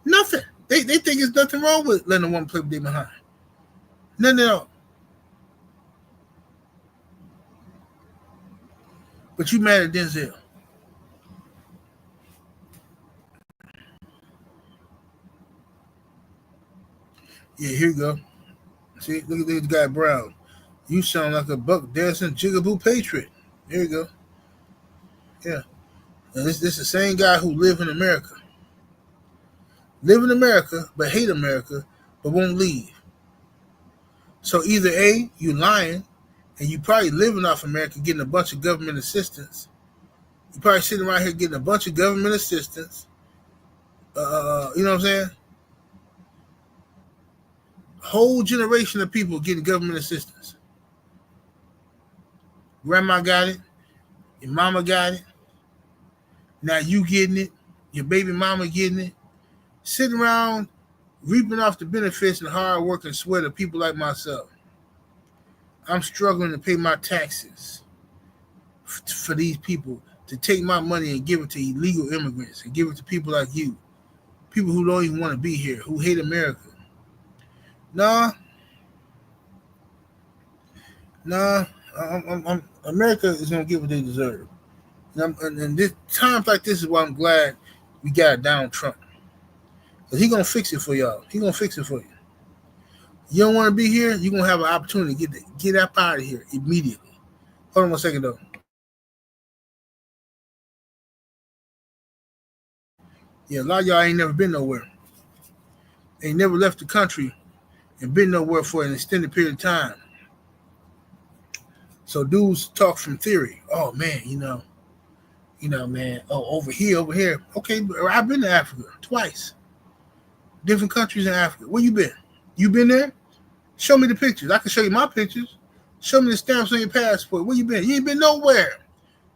Nothing. They think there's nothing wrong with letting a woman play with their behind. Nothing at all. But you mad at Denzel. Yeah, here you go. See, look at this guy Brown. You sound like a buck dancing jigaboo patriot. There you go. Yeah. And this is the same guy who live in America. Live in America, but hate America, but won't leave. So either A, you lying, and you probably living off America getting a bunch of government assistance. You probably sitting around here getting a bunch of government assistance. You know what I'm saying? Whole generation of people getting government assistance. Grandma got it. Your mama got it. Now you getting it. Your baby mama getting it. Sitting around reaping off the benefits and hard work and sweat of people like myself. I'm struggling to pay my taxes for these people to take my money and give it to illegal immigrants and give it to people like you. People who don't even want to be here, who hate America. Nah. America is going to get what they deserve. And this, times like this is why I'm glad we got Donald Trump. Because he's going to fix it for y'all. He's going to fix it for you. You don't want to be here, you're going to have an opportunity to get up out of here immediately. Hold on 1 second, though. Yeah, a lot of y'all ain't never been nowhere. Ain't never left the country and been nowhere for an extended period of time. So dudes talk from theory. Oh, man, man. Oh, over here. Okay, I've been to Africa twice. Different countries in Africa. Where you been? You been there? Show me the pictures. I can show you my pictures. Show me the stamps on your passport. Where you been? You ain't been nowhere.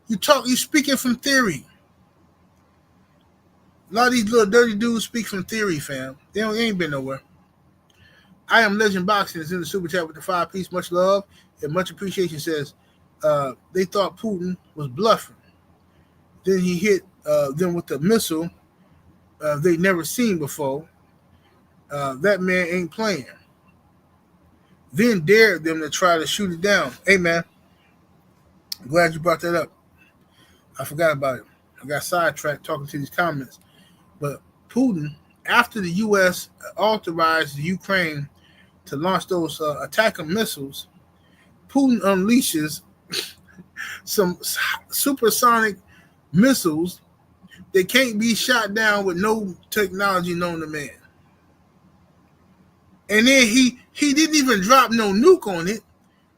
You speaking from theory. A lot of these little dirty dudes speak from theory, fam. They ain't been nowhere. I am Legend Boxing is in the super chat with the 5-piece. Much love and much appreciation. Says they thought Putin was bluffing. Then he hit them with a missile they'd never seen before. That man ain't playing. Then dared them to try to shoot it down. Hey, man, I'm glad you brought that up. I forgot about it. I got sidetracked talking to these comments. But Putin, after the U.S. authorized the Ukraine to launch those attacker missiles, Putin unleashes some supersonic missiles that can't be shot down with no technology known to man. And then he didn't even drop no nuke on it.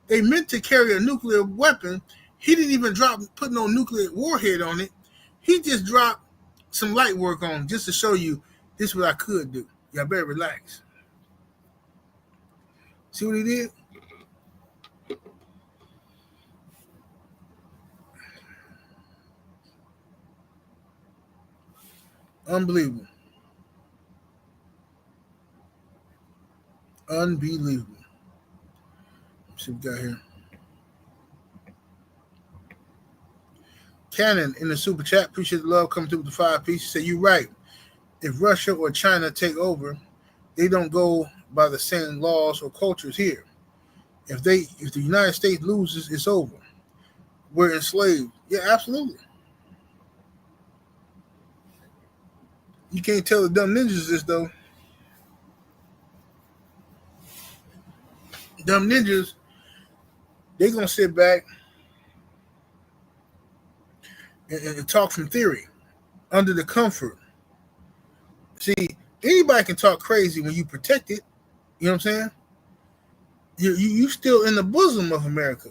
They meant to carry a nuclear weapon. He didn't even put no nuclear warhead on it. He just dropped some light work on it just to show you this is what I could do. Y'all better relax. See what he did? Unbelievable. Unbelievable. Let's see what we got here. Cannon in the super chat. Appreciate the love coming through with the 5 piece. Say you're right. If Russia or China take over, they don't go by the same laws or cultures here. If the United States loses, it's over. We're enslaved. Yeah, absolutely. You can't tell the dumb ninjas this though. Dumb ninjas, they're gonna sit back and talk from theory under the comfort. See, anybody can talk crazy when you protect it. You know what I'm saying? You still in the bosom of America.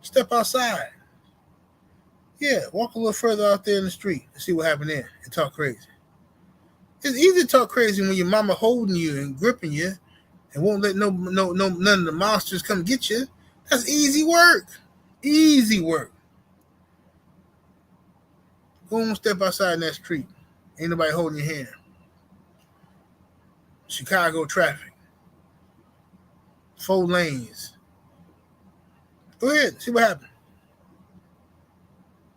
Step outside. Yeah, walk a little further out there in the street and see what happened there and talk crazy. It's easy to talk crazy when your mama holding you and gripping you and won't let none of the monsters come get you. That's easy work. Easy work. Go on, step outside in that street. Ain't nobody holding your hand. Chicago traffic. 4 lanes. Go ahead, see what happened.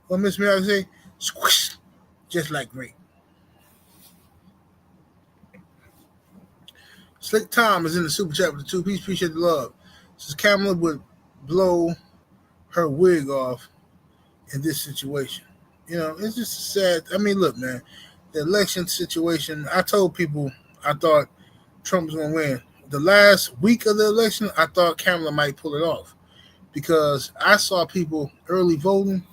What Miss Mary say? Squish, just like grape. Slick Tom is in the super chat with the 2 piece. Appreciate the love. Says Kamala would blow her wig off in this situation. You know, it's just sad. I mean, look, man, the election situation. I told people I thought Trump was going to win. The last week of the election, I thought Kamala might pull it off because I saw people early voting,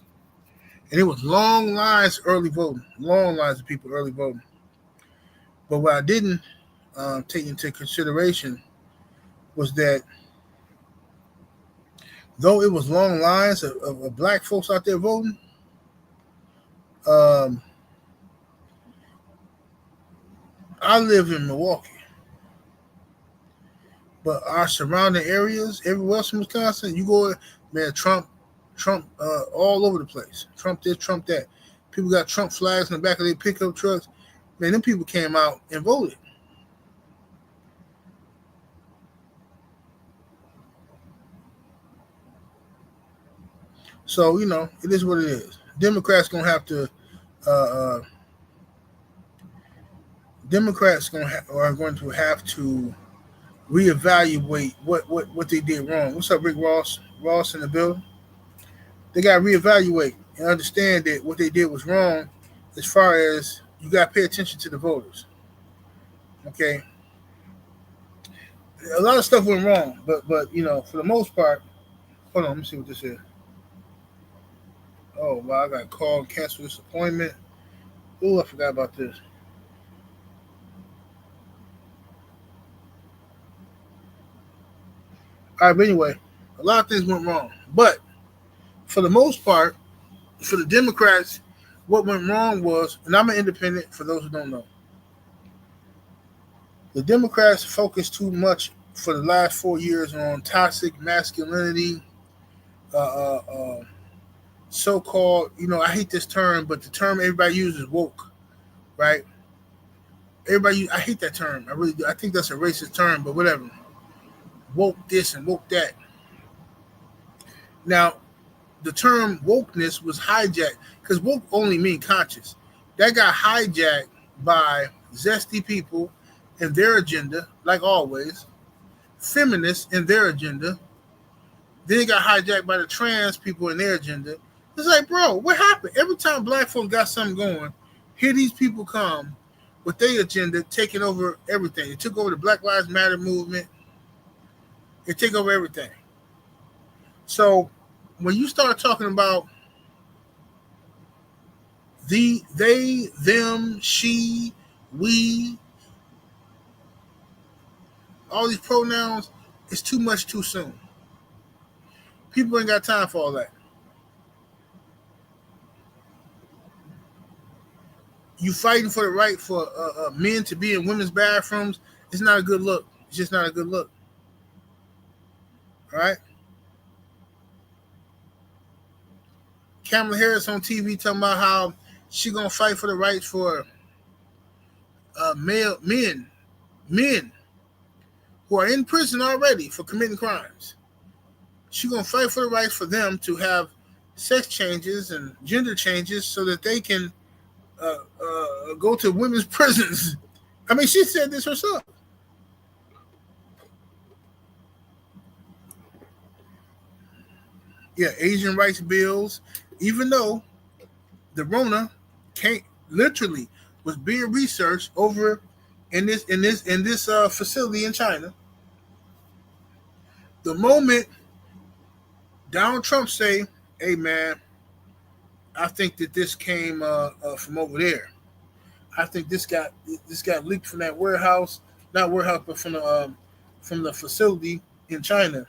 and it was long lines early voting, long lines of people early voting. But what I didn't take into consideration was that though it was long lines of black folks out there voting, I live in Milwaukee, but our surrounding areas, everywhere else in Wisconsin, you go, man, Trump, all over the place. Trump this, Trump that. People got Trump flags in the back of their pickup trucks. Man, them people came out and voted. So, you know, it is what it is. Democrats are going to have to reevaluate what they did wrong. What's up, Rick Ross? Ross in the building. They got to reevaluate and understand that what they did was wrong as far as you got to pay attention to the voters. Okay? A lot of stuff went wrong, but you know, for the most part, hold on, let me see what this is. Oh, wow, I got a call and cancel this appointment. Oh, I forgot about this. All right, but anyway, a lot of things went wrong. But for the most part, for the Democrats, what went wrong was, and I'm an independent for those who don't know, the Democrats focused too much for the last 4 years on toxic masculinity, so-called, you know, I hate this term, but the term everybody uses woke, right? I hate that term. I really do. I think that's a racist term, but whatever. Woke this and woke that. Now, the term wokeness was hijacked because woke only mean conscious. That got hijacked by zesty people and their agenda, like always, feminists and their agenda. Then it got hijacked by the trans people and their agenda. It's like, bro, what happened? Every time black folks got something going, here these people come with their agenda taking over everything. It took over the Black Lives Matter movement. It took over everything. So when you start talking about they, them, she, we, all these pronouns, it's too much too soon. People ain't got time for all that. You fighting for the right for men to be in women's bathrooms. It's not a good look. It's just not a good look. All right? Kamala Harris on TV talking about how she going to fight for the rights for men who are in prison already for committing crimes. She's gonna fight for the rights for them to have sex changes and gender changes so that they can go to women's prisons. I mean, she said this herself. Yeah, Asian rights bills, even though the Rona can't literally was being researched over in this facility in China. The moment Donald Trump say, "Hey man, I think that this came from over there. I think this got leaked from that warehouse, not warehouse, but from the facility in China."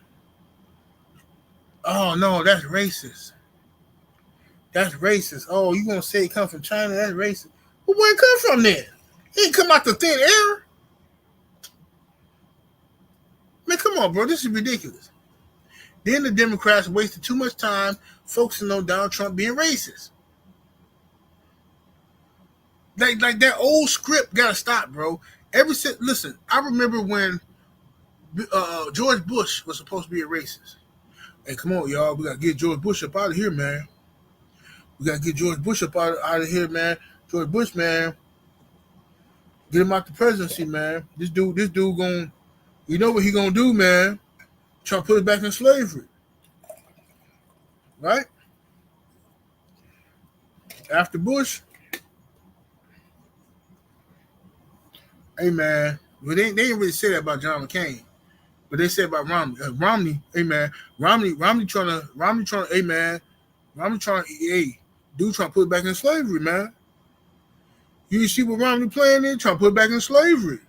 Oh no, that's racist. That's racist. Oh, you gonna say it come from China? That's racist. Well, where it come from then? It ain't come out the thin air. Man, come on, bro. This is ridiculous. Then the Democrats wasted too much time focusing on Donald Trump being racist. Like that old script gotta stop, bro. Listen, I remember when George Bush was supposed to be a racist. Hey, come on, y'all. We gotta get George Bush up out of here, man. We gotta get George Bush up out of here, man. George Bush, man. Get him out the presidency, man. This dude going you know what he gonna do, man? Try to put us back in slavery. Right? After Bush. Hey man. Well, they didn't really say that about John McCain. But they said about Romney. Romney, hey man. Romney trying to, hey man. Romney trying, hey, dude trying to put it back in slavery, man. You see what Romney playing in? Trying to put it back in slavery.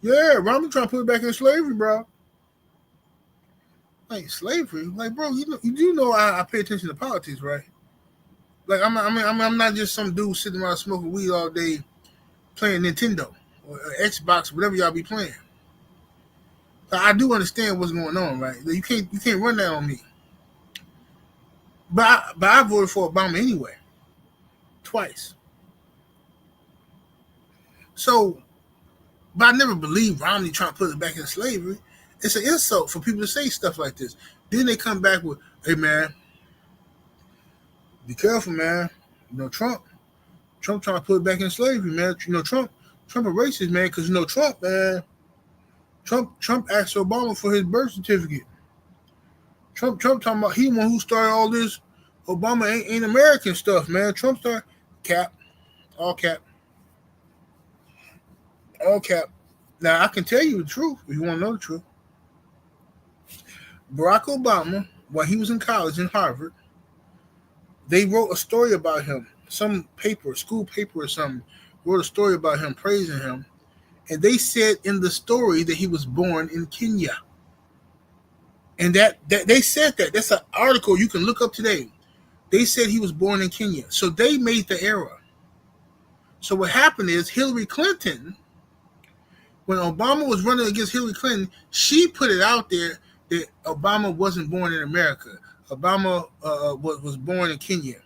Yeah, Romney trying to put it back in slavery, bro. Like slavery, like bro, you do know I pay attention to politics, right? Like I'm not just some dude sitting around smoking weed all day, playing Nintendo or Xbox, whatever y'all be playing. Like, I do understand what's going on, right? Like, you can't run that on me. But I voted for Obama anyway, twice. So, but I never believed Romney trying to put it back in slavery. It's an insult for people to say stuff like this. Then they come back with, "Hey man, be careful, man. You know Trump trying to put it back in slavery, man. You know Trump a racist, man, because you know Trump, man. Trump asked Obama for his birth certificate. Trump talking about he the one who started all this Obama ain't American stuff, man. Trump started cap, all cap, all cap. Now I can tell you the truth if you want to know the truth. Barack Obama, while he was in college in Harvard, they wrote a story about him. Some paper, school paper or something, wrote a story about him, praising him. And they said in the story that he was born in Kenya. And that they said that. That's an article you can look up today. They said he was born in Kenya. So they made the error. So what happened is Hillary Clinton, when Obama was running against Hillary Clinton, she put it out there that Obama wasn't born in America. Obama was born in Kenya.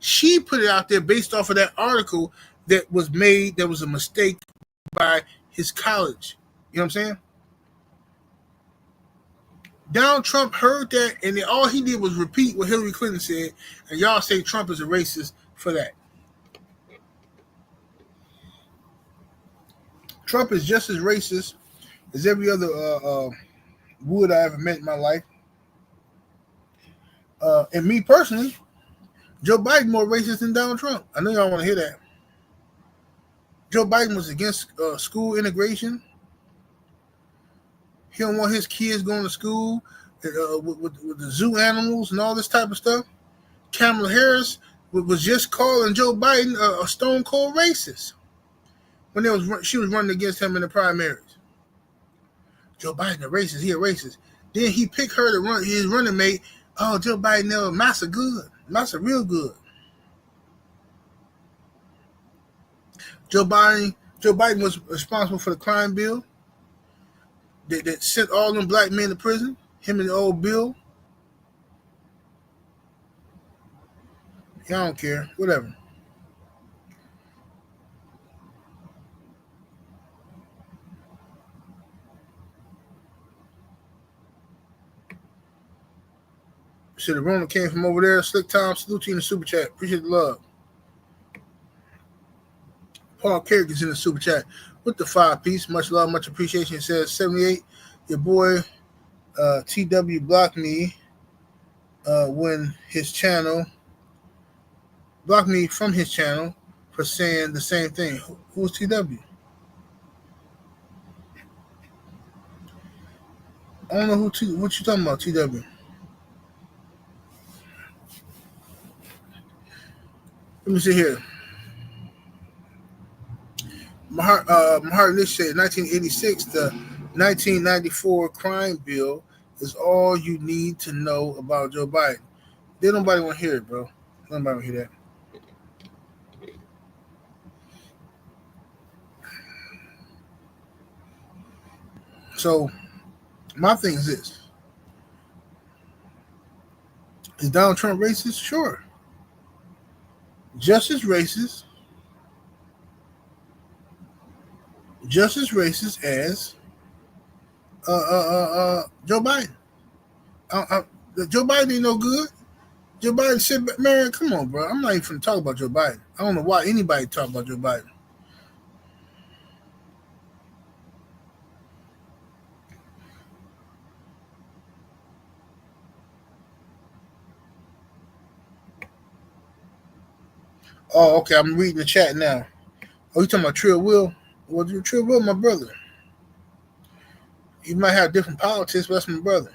She put it out there based off of that article that was made, that was a mistake by his college. You know what I'm saying? Donald Trump heard that, and then all he did was repeat what Hillary Clinton said, and y'all say Trump is a racist for that. Trump is just as racist as every other wood I ever met in my life. And me personally, Joe Biden more racist than Donald Trump. I know y'all want to hear that. Joe Biden was against school integration. He don't want his kids going to school with the zoo animals and all this type of stuff. Kamala Harris was just calling Joe Biden a stone cold racist when she was running against him in the primaries. Joe Biden a racist, he a racist. Then he picked her to run his running mate. Oh, Joe Biden, no, massa good, massa real good. Joe Biden was responsible for the crime bill that sent all them black men to prison. Him and the old Bill. I don't care. Whatever. So the Rona came from over there. Slick Tom, salute to you in the super chat. Appreciate the love. Paul Carrick is in the super chat with the 5-piece. Much love, much appreciation. It says 78. Your boy TW blocked me when his channel blocked me from his channel for saying the same thing. Who's TW? I don't know what you talking about, TW. Let me see here. Mahart Nish said 1986 to 1994 crime bill is all you need to know about Joe Biden. Did nobody want to hear it, bro? Nobody want to hear that. So, my thing is this. Is Donald Trump racist? Sure. Just as racist as Joe Biden. Joe Biden ain't no good. Joe Biden said, man, come on, bro. I'm not even going to talk about Joe Biden. I don't know why anybody talk about Joe Biden. Oh, okay. I'm reading the chat now. Oh, you talking about Trill Will? Well, Trill Will, my brother. You might have different politics, but that's my brother.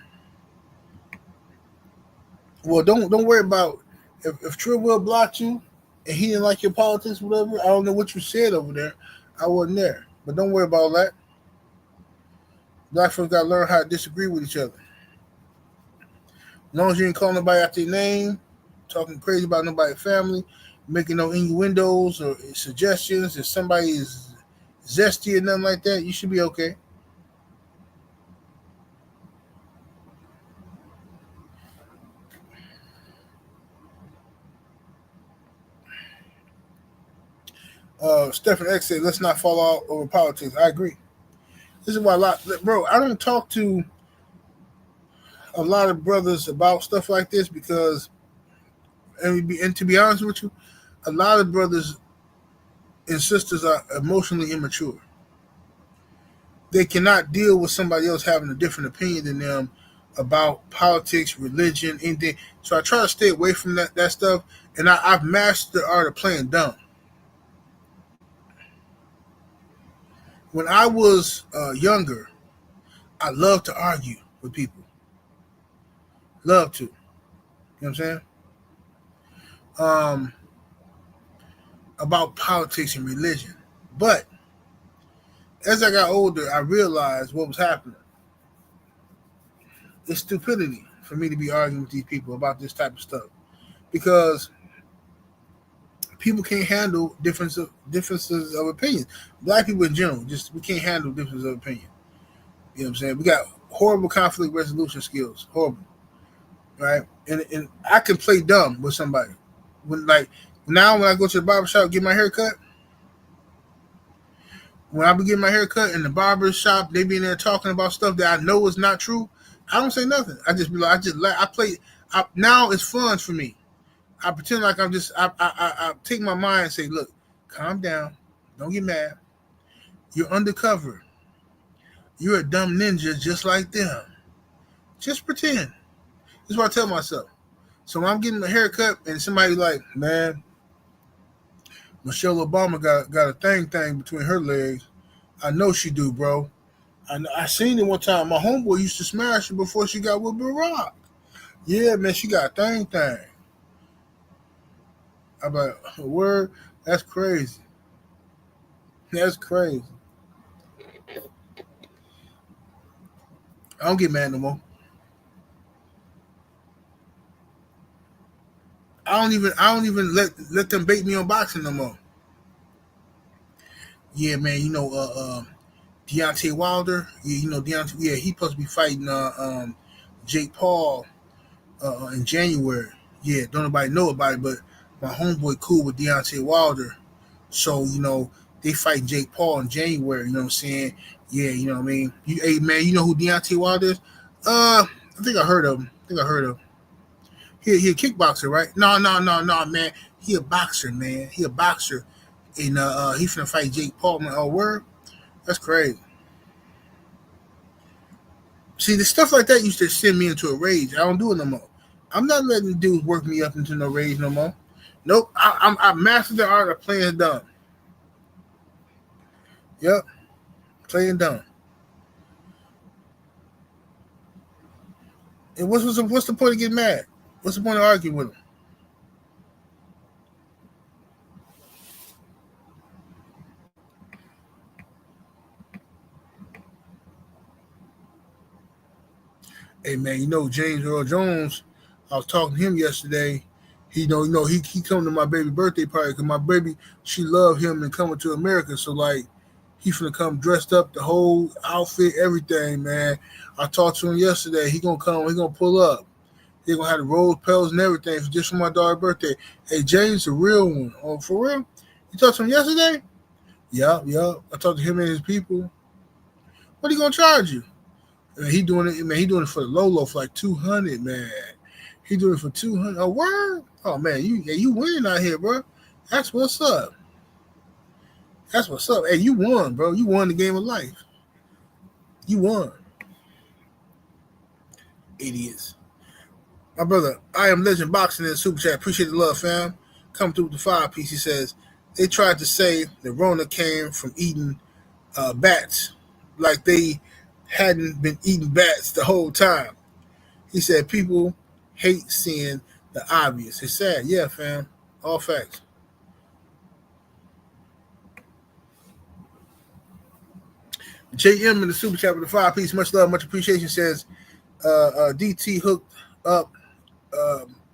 Well, don't worry about if Trill Will blocked you and he didn't like your politics, whatever. I don't know what you said over there. I wasn't there, but don't worry about that. Black folks got to learn how to disagree with each other. As long as you ain't calling nobody out their name, talking crazy about nobody's family, making no innuendos or suggestions, if somebody is zesty or nothing like that, you should be okay. Stephen X said, let's not fall out over politics. I agree. This is why bro, I don't talk to a lot of brothers about stuff like this because, and to be honest with you, a lot of brothers and sisters are emotionally immature. They cannot deal with somebody else having a different opinion than them about politics, religion, anything. So I try to stay away from that stuff, and I've mastered the art of playing dumb. When I was younger, I loved to argue with people. Love to. You know what I'm saying? About politics and religion. But as I got older, I realized what was happening. It's stupidity for me to be arguing with these people about this type of stuff. Because people can't handle differences of opinion. Black people in general, we can't handle differences of opinion. You know what I'm saying? We got horrible conflict resolution skills. Horrible. Right? And I can play dumb with somebody. When I go to the barbershop get my hair cut, when I be getting my hair cut in the barber shop, they be in there talking about stuff that I know is not true, I don't say nothing. I just be like, now it's fun for me. I pretend like I take my mind and say, look, calm down. Don't get mad. You're undercover. You're a dumb ninja just like them. Just pretend. That's what I tell myself. So when I'm getting a haircut and somebody like, man, Michelle Obama got a thing between her legs. I know she do, bro. I seen it one time. My homeboy used to smash her before she got with Barack. Yeah, man, she got a thing. I'm like, word? That's crazy. That's crazy. I don't get mad no more. I don't even let them bait me on boxing no more. Yeah, man, Deontay Wilder. Yeah, Deontay. Yeah, he supposed to be fighting Jake Paul in January. Yeah, don't nobody know about it, but my homeboy cool with Deontay Wilder. So, they fight Jake Paul in January, you know what I'm saying? Yeah, you know what I mean? Hey, man, you know who Deontay Wilder is? I think I heard of him. He a kickboxer, right? No, man. He a boxer, man. He a boxer, and he finna fight Jake Paul. Man, oh word, that's crazy. See, the stuff like that used to send me into a rage. I don't do it no more. I'm not letting dudes work me up into no rage no more. Nope. I mastered the art of playing dumb. Yep, playing dumb. And what's the point of getting mad? What's the point of arguing with him? Hey man, James Earl Jones. I was talking to him yesterday. He come to my baby birthday party because my baby, she loved him and coming to America. So like, he finna come dressed up, the whole outfit, everything, man. I talked to him yesterday. He gonna come. He gonna pull up. He gonna have the rose petals and everything just for my daughter's birthday. Hey, James, a real one. Oh, for real? You talked to him yesterday? Yeah. I talked to him and his people. What are you gonna charge you? Man, he doing it. Man, he doing it for the Lolo for like 200. Man, he doing it for 200. A word? Oh man, you winning out here, bro. That's what's up. That's what's up. Hey, you won, bro. You won the game of life. You won. Idiots. My brother, I am Legend Boxing in the super chat. Appreciate the love, fam. Come through with the 5-piece. He says they tried to say the Rona came from eating bats, like they hadn't been eating bats the whole time. He said people hate seeing the obvious. It's sad. Yeah, fam. All facts. JM in the super chat with the 5-piece. Much love, much appreciation. Says DT hooked up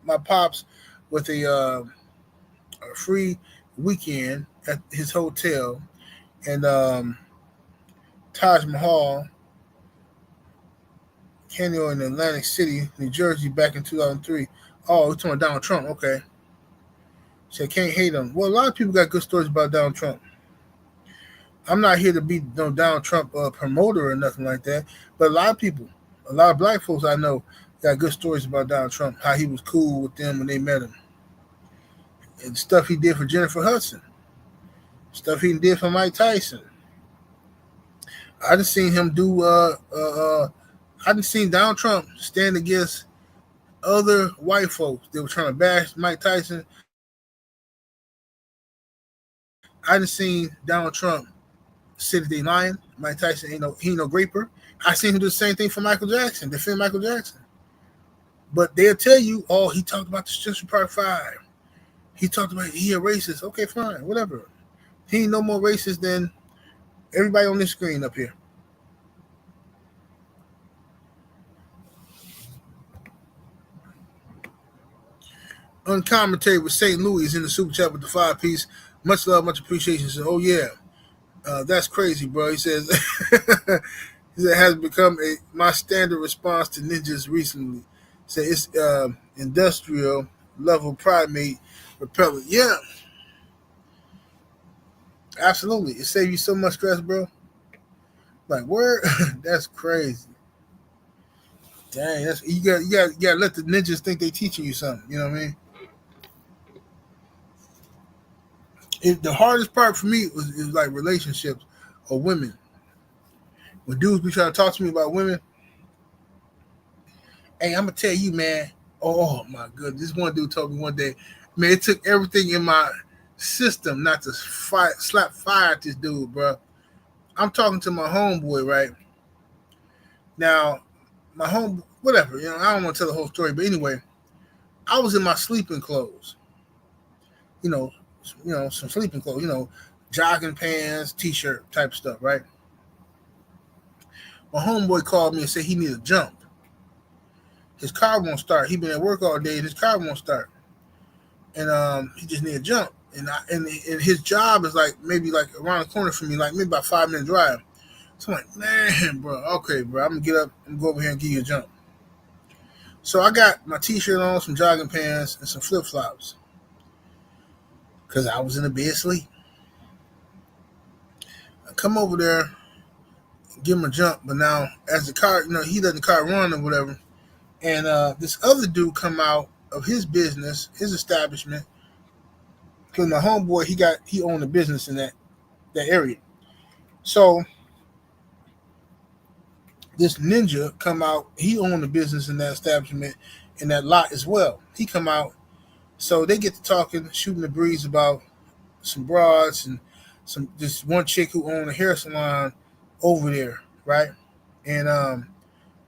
my pops with a free weekend at his hotel, and Taj Mahal Canyon in Atlantic City, New Jersey, back in 2003. Oh, we're talking about Donald Trump. Okay. So can't hate him. Well, a lot of people got good stories about Donald Trump. I'm not here to be no Donald Trump promoter or nothing like that, but a lot of people, a lot of black folks I know got good stories about Donald Trump, how he was cool with them when they met him, and stuff he did for Jennifer Hudson, stuff he did for Mike Tyson. I just seen him do. I just seen Donald Trump stand against other white folks that were trying to bash Mike Tyson. I just seen Donald Trump sit at the lion. Mike Tyson he ain't no graper. I seen him do the same thing for Michael Jackson, defend Michael Jackson. But they'll tell you, oh, he talked about the Central Park 5. He talked about he a racist. Okay, fine, whatever. He ain't no more racist than everybody on this screen up here. Uncommentary with St. Louis in the super chat with the 5-piece. Much love, much appreciation. So, oh yeah, that's crazy, bro. He says it has become my standard response to ninjas recently. Say it's industrial level primate repellent. Yeah, absolutely. It saves you so much stress, bro. Like where? That's crazy. Dang, that's you got to let the ninjas think they teaching you something. You know what I mean? The hardest part for me is like relationships or women. When dudes be trying to talk to me about women, hey, I'm gonna tell you, man. Oh my goodness, this one dude told me one day, man, it took everything in my system not to slap fire at this dude, bro. I'm talking to my homeboy, right? Now, my home, whatever, I don't want to tell the whole story, but anyway, I was in my sleeping clothes, some sleeping clothes, jogging pants, t-shirt type stuff, right? My homeboy called me and said he needed a jump. His car won't start. He been at work all day and his car won't start, and he just need a jump. And his job is maybe around the corner from me, like maybe about 5-minute drive. So I'm like, man, bro, okay, bro, I'm gonna get up and go over here and give you a jump. So I got my t-shirt on, some jogging pants, and some flip-flops because I was in the bed asleep. I come over there, give him a jump, but now as the car, he letting the car run or whatever, and this other dude come out of his business, his establishment, because my homeboy he owned a business in that area. So this ninja come out. He owned a business in that establishment in that lot as well. He come out. So they get to talking, shooting the breeze about some broads and this one chick who owned a hair salon over there, right? And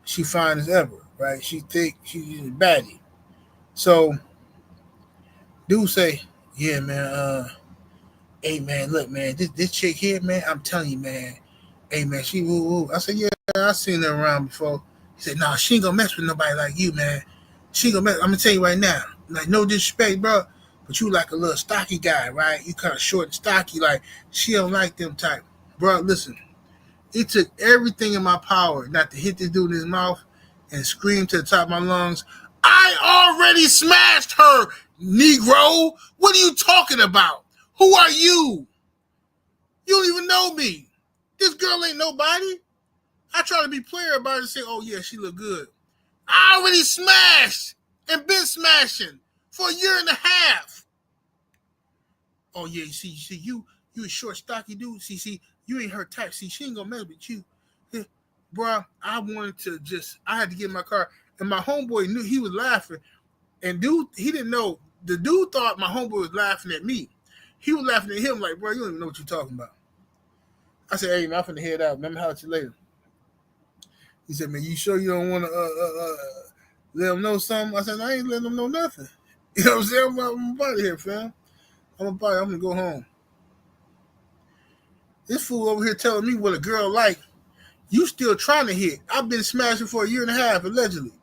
she fine as ever, right? She thick, she's a baddie. So dude say, yeah, man, hey man, look, man, this chick here, man, I'm telling you, man, hey man, she woo woo. I said, yeah, I seen her around before. He said, nah, she ain't gonna mess with nobody like you, man. She gonna mess. I'm gonna tell you right now, like no disrespect, bro, but you like a little stocky guy, right? You kind of short and stocky, like she don't like them type, bro. Listen, it took everything in my power not to hit this dude in his mouth and scream to the top of my lungs, I already smashed her, Negro. What are you talking about? Who are you? You don't even know me. This girl ain't nobody. I try to be player about it and say, oh yeah, she look good. I already smashed and been smashing for a year and a half. Oh yeah, see, you a short, stocky dude. See, you ain't her type. See, she ain't gonna mess with you. Yeah, bro, I wanted to I had to get in my car. And my homeboy knew, he was laughing. And dude, he didn't know. The dude thought my homeboy was laughing at me. He was laughing at him like, bro, you don't even know what you're talking about. I said, hey, man, I'm finna head out. Remember how you later. He said, man, you sure you don't want to let them know something? I said, I ain't letting them know nothing. You know what I'm saying? I'm out of here, fam. I'm going to go home. This fool over here telling me what a girl like. You still trying to hit. I've been smashing for a year and a half, allegedly.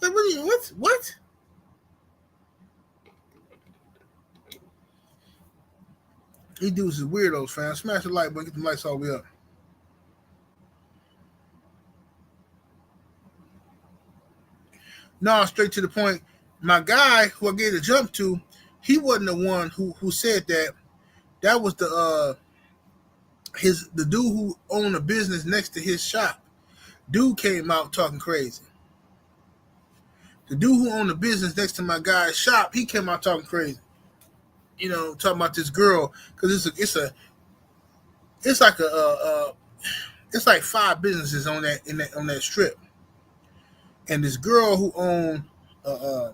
Like, what? These dudes is weirdos, fam. Smash the light, but get the lights all the way up. No, straight to the point. My guy who I gave the jump to, he wasn't the one who said that. That was the dude who owned a business next to his shop. Dude came out talking crazy. The dude who owned the business next to my guy's shop, he came out talking crazy. You know, talking about this girl because it's like 5 businesses on that strip, and this girl who owned a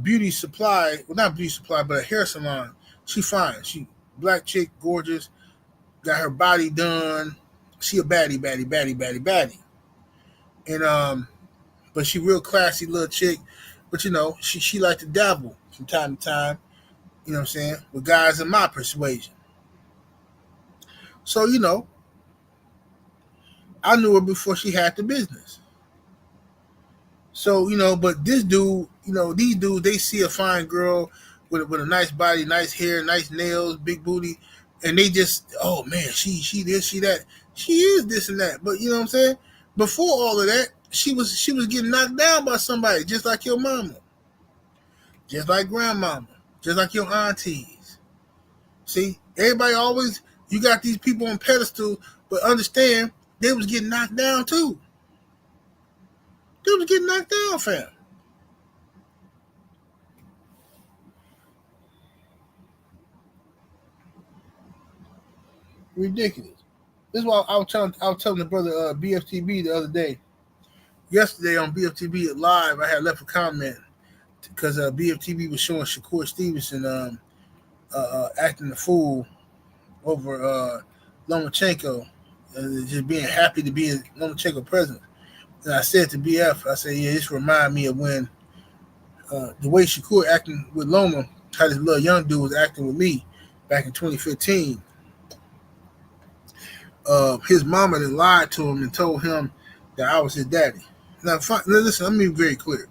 beauty supply, well not beauty supply, but a hair salon. She fine, she black chick, gorgeous, got her body done. She a baddie, and but she real classy little chick. But you know, she like to dabble from time to time. You know what I'm saying? With guys in my persuasion. So, you know, I knew her before she had the business. So, you know, but this dude, you know, these dudes, they see a fine girl with a nice body, nice hair, nice nails, big booty, and they just, oh man, she this, she that. She is this and that. But you know what I'm saying? Before all of that, she was getting knocked down by somebody, just like your mama, just like grandmama, just like your aunties. See, everybody always, you got these people on pedestal, but understand they was getting knocked down too. They was getting knocked down, fam. Ridiculous. This is why I was telling the brother BFTB the other day. Yesterday on BFTB Live, I had left a comment because BFTB was showing Shakur Stevenson acting the fool over Lomachenko, just being happy to be in Lomachenko presence. And I said to BF, I said, yeah, this remind me of when the way Shakur acting with Loma, how this little young dude was acting with me back in 2015. His mama then lied to him and told him that I was his daddy. Now, listen, let me be very clear.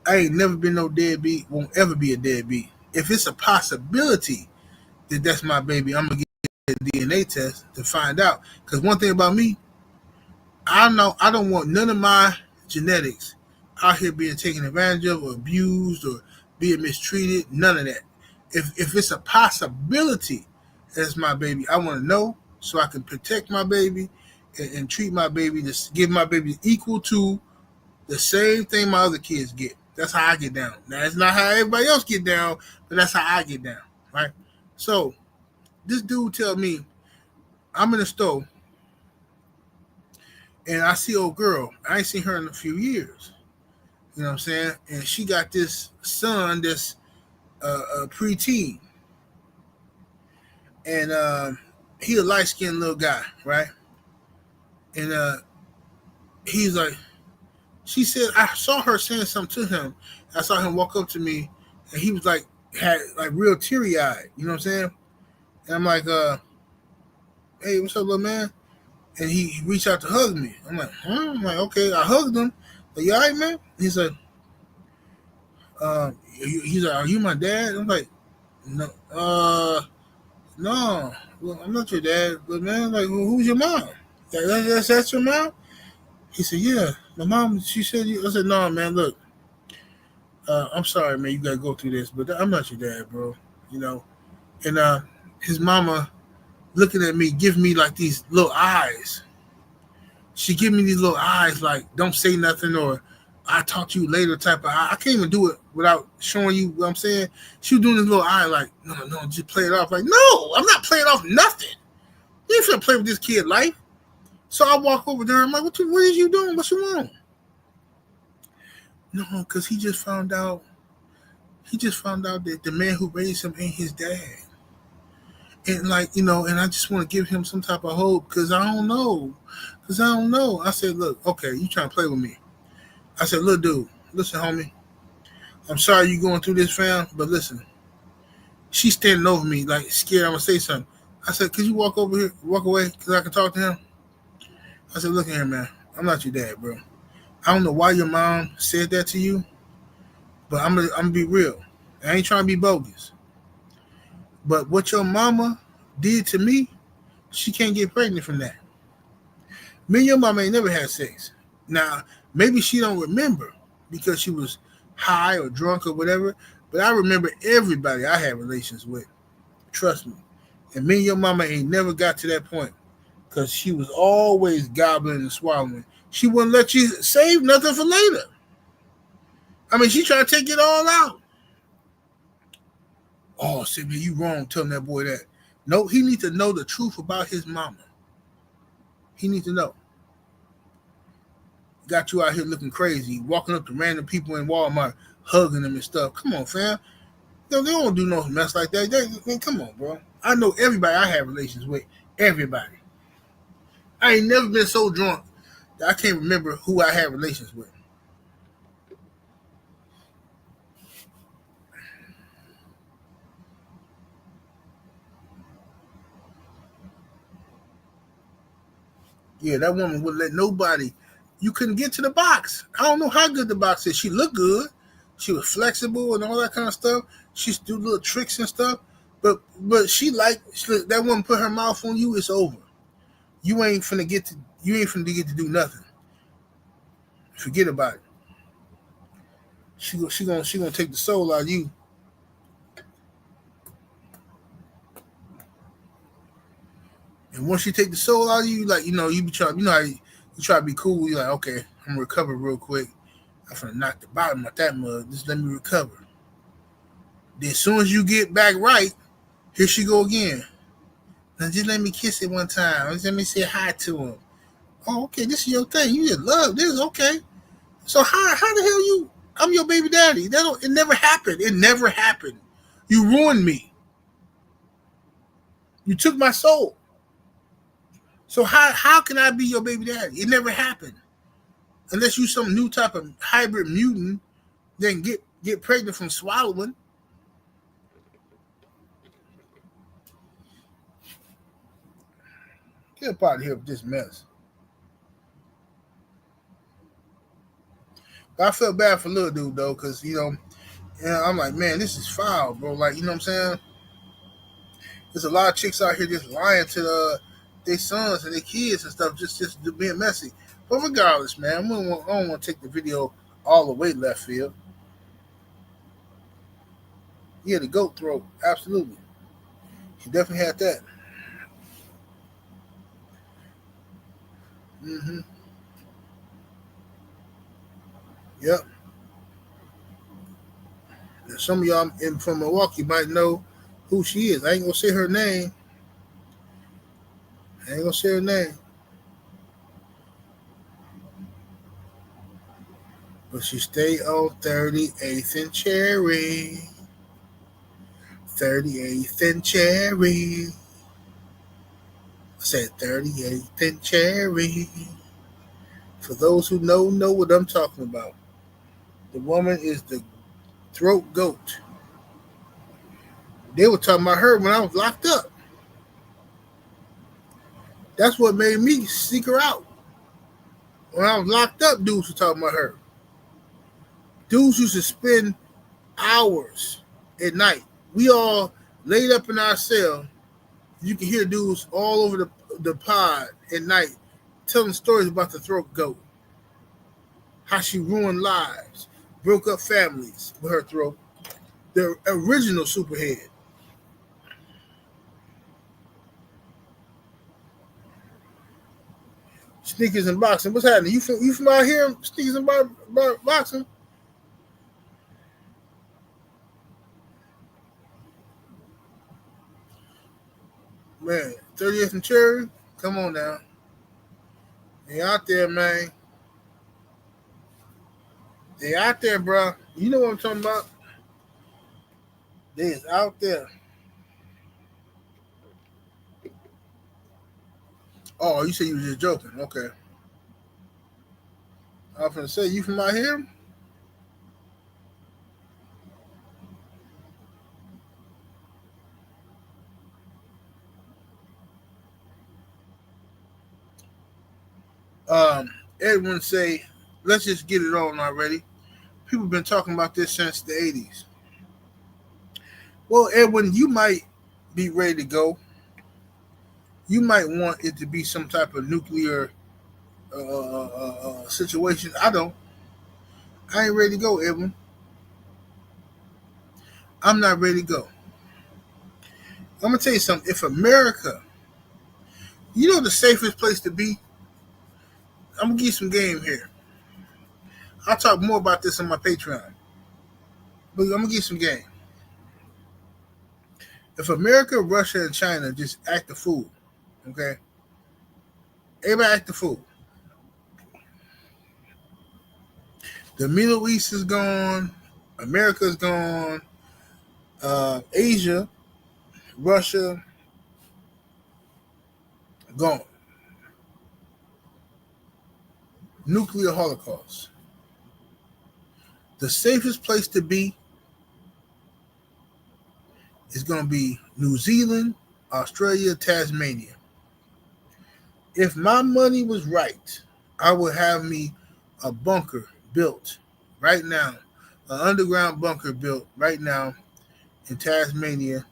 I ain't never been no deadbeat, won't ever be a deadbeat. If it's a possibility that that's my baby, I'm going to get a DNA test to find out. Because one thing about me, I don't want none of my genetics out here being taken advantage of or abused or being mistreated. None of that. If it's a possibility that's my baby, I want to know so I can protect my baby and treat my baby, give my baby equal to the same thing my other kids get. That's how I get down. Now, it's not how everybody else get down, but that's how I get down, right? So this dude tell me, I'm in the store, and I see old girl. I ain't seen her in a few years. You know what I'm saying? And she got this son that's a preteen. And he a light-skinned little guy, right? And he's like, she said, I saw her saying something to him. I saw him walk up to me, and he was like, had like real teary-eyed. You know what I'm saying? And I'm like, hey, what's up, little man? And he reached out to hug me. I'm like, huh? I'm like, okay. I hugged him. Like, you all right, man? He's like, are you my dad? I'm like, no, no, well, I'm not your dad, but man, like, well, who's your mom? That's your mom? He said, yeah, my mom. She said, I said, no, man, look, I'm sorry, man, you gotta go through this, but I'm not your dad, bro. You know, and his mama looking at me, giving me like these little eyes. She give me these little eyes, like, don't say nothing, or I talk to you later type of eye. I can't even do it without showing you what I'm saying. She was doing this little eye, like, no, just play it off. Like, no, I'm not playing off nothing. You ain't finna play with this kid life. So I walk over there. I'm like, what is you doing? What you want? No, because he just found out that the man who raised him ain't his dad. And like, you know, and I just want to give him some type of hope because I don't know. I said, look, okay, you trying to play with me. I said, look, dude, listen, homie. I'm sorry you going through this, fam, but listen. She's standing over me like scared I'm going to say something. I said, could you walk away because I can talk to him? I said, look at here, man. I'm not your dad, bro. I don't know why your mom said that to you, but I'm gonna be real. I ain't trying to be bogus. But what your mama did to me, she can't get pregnant from that. Me and your mama ain't never had sex. Now, maybe she don't remember because she was high or drunk or whatever, but I remember everybody I had relations with. Trust me. And me and your mama ain't never got to that point because she was always gobbling and swallowing. She wouldn't let you save nothing for later. I mean, she tried to take it all out. Oh, Sydney, you wrong telling that boy that. No, he needs to know the truth about his mama. He needs to know. Got you out here looking crazy, walking up to random people in Walmart, hugging them and stuff. Come on, fam. No, they don't do no mess like that. Come on, bro. I know everybody I have relations with. Everybody. I ain't never been so drunk that I can't remember who I had relations with. Yeah, that woman wouldn't let nobody. You couldn't get to the box. I don't know how good the box is. She looked good. She was flexible and all that kind of stuff. She do little tricks and stuff. But that woman put her mouth on you. It's over. You ain't finna get to do nothing. Forget about it. She gonna take the soul out of you. And once she take the soul out of you, like, you know, you be trying, you know how you try to be cool. You're like, okay, I'm gonna recover real quick. I'm gonna knock the bottom out that mug. Just let me recover. Then as soon as you get back right, here she go again. Now just let me kiss it one time. Just let me say hi to him. Oh, okay, this is your thing. You just love this, okay. So how the hell I'm your baby daddy. It never happened. It never happened. You ruined me. You took my soul. So how can I be your baby daddy? It never happened. Unless you some new type of hybrid mutant, then get pregnant from swallowing. Get up out of here with this mess. But I felt bad for little dude though, because I'm like, man, this is foul, bro. Like, you know what I'm saying? There's a lot of chicks out here just lying to their sons and their kids and stuff, just being messy. But regardless, man, I don't want to take the video all the way left field. Yeah, the goat throat, absolutely. He definitely had that. Mm-hmm. Yep. And some of y'all from Milwaukee might know who she is. I ain't gonna say her name. I ain't gonna say her name. But she stayed on 38th and Cherry. 38th and Cherry. I said 38th and Cherry. For those who know what I'm talking about. The woman is the throat goat. They were talking about her when I was locked up. That's what made me seek her out. When I was locked up, dudes were talking about her. Dudes used to spend hours at night. We all laid up in our cell. You can hear dudes all over the pod at night telling stories about the throat goat. How she ruined lives, broke up families with her throat. The original superhead. Sneakers and boxing. What's happening? You from out here? Sneakers and boxing? Man, 30th and Cherry? Come on now. They out there, man. They out there, bro. You know what I'm talking about? They is out there. Oh, you said you was just joking. Okay. I was going to say, you from out here? Edwin say, let's just get it on already. People been talking about this since the 80s. Well, Edwin, you might be ready to go. You might want it to be some type of nuclear situation. I don't. I ain't ready to go, Edwin. I'm not ready to go. I'm gonna tell you something. If America, you know, the safest place to be. I'm gonna give you some game here. I'll talk more about this on my Patreon, but I'm gonna give you some game. If America, Russia, and China just act the fool, okay? Everybody act the fool. The Middle East is gone. America's gone. Asia, Russia, gone. Nuclear holocaust. The safest place to be is going to be New Zealand, Australia, Tasmania. If my money was right, I would have me a bunker built right now, an underground bunker built right now in Tasmania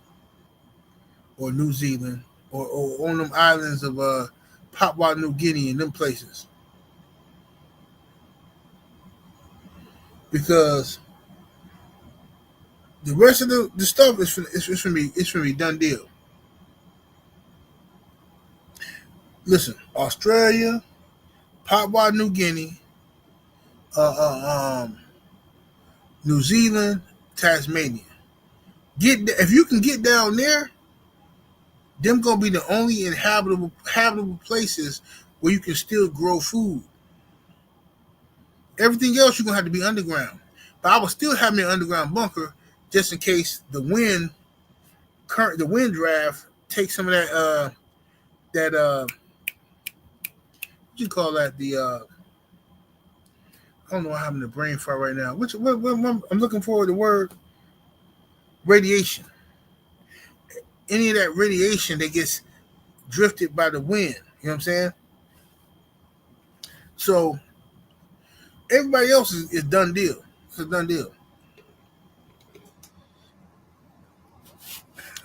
or New Zealand or on them islands of Papua New Guinea and them places. Because the rest of the stuff is for me done deal. Listen, Australia, Papua New Guinea, uh, uh, um, New Zealand, Tasmania. If you can get down there, them gonna be the only habitable places where you can still grow food. Everything else you're gonna have to be underground. But I will still have me an underground bunker just in case the wind draft takes some of that what you call that I don't know what happened to brain fart right now. I'm looking for the word radiation. Any of that radiation that gets drifted by the wind. You know what I'm saying? So everybody else is done deal. It's a done deal.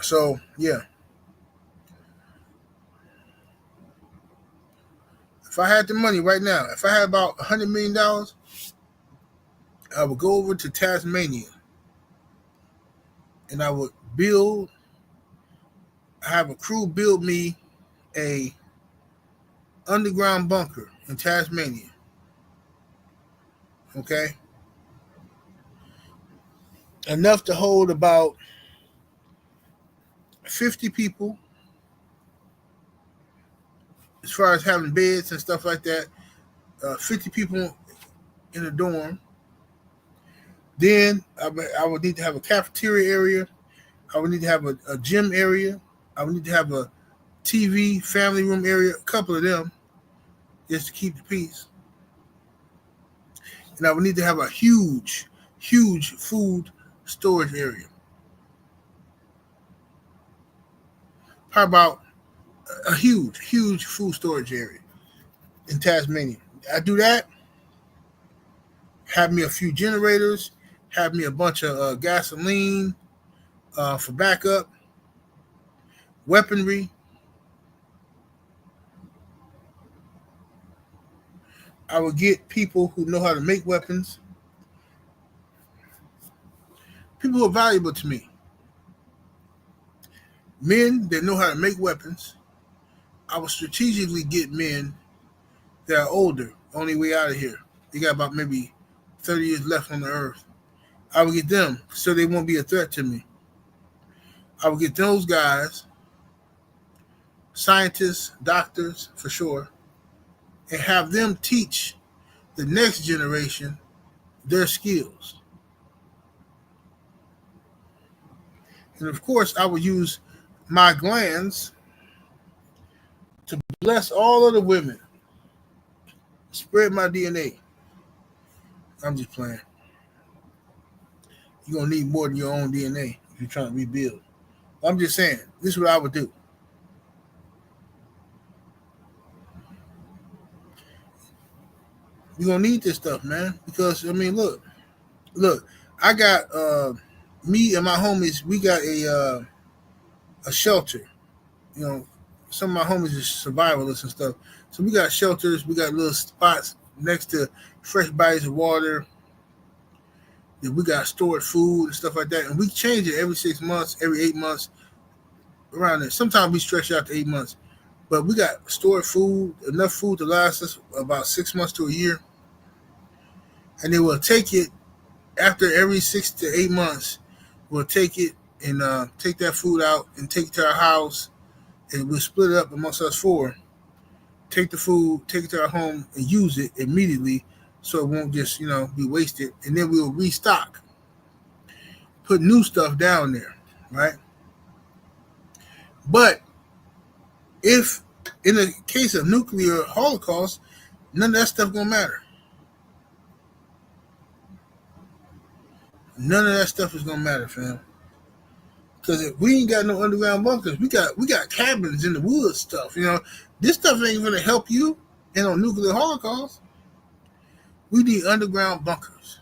So yeah, if I had the money right now, if I had about $100 million, I would go over to Tasmania and I would have a crew build me a underground bunker in Tasmania. Okay, enough to hold about 50 people as far as having beds and stuff like that. 50 people in a dorm. Then I would need to have a cafeteria area. I would need to have a gym area. I would need to have a TV, family room area, a couple of them, just to keep the peace. And I would need to have a huge, huge food storage area. How about a huge, huge food storage area in Tasmania? I do that. Have me a few generators. Have me a bunch of gasoline for backup. Weaponry. I would get people who know how to make weapons. People who are valuable to me. Men that know how to make weapons. I would strategically get men that are older, only way out of here. They got about maybe 30 years left on the earth. I would get them so they won't be a threat to me. I would get those guys, scientists, doctors for sure, and have them teach the next generation their skills. And of course, I would use my glands to bless all of the women. Spread my DNA. I'm just playing. You're going to need more than your own DNA if you're trying to rebuild. I'm just saying, this is what I would do. You're going to need this stuff, man. Because, I mean, look, I got, me and my homies, we got a shelter. You know, some of my homies are survivalists and stuff. So we got shelters, we got little spots next to fresh bodies of water. We got stored food and stuff like that. And we change it every 6 months, every 8 months, around there. Sometimes we stretch out to 8 months. But we got stored food, enough food to last us about 6 months to a year. And then we'll take it after every 6 to 8 months. We'll take it and take that food out and take it to our house. And we'll split it up amongst us four. Take the food, take it to our home, and use it immediately so it won't just, be wasted. And then we'll restock. Put new stuff down there, right? But if, in the case of nuclear holocaust, none of that stuff gonna matter. None of that stuff is gonna matter, fam. Because if we ain't got no underground bunkers, we got cabins in the woods stuff. This stuff ain't gonna help you in a nuclear holocaust. We need underground bunkers.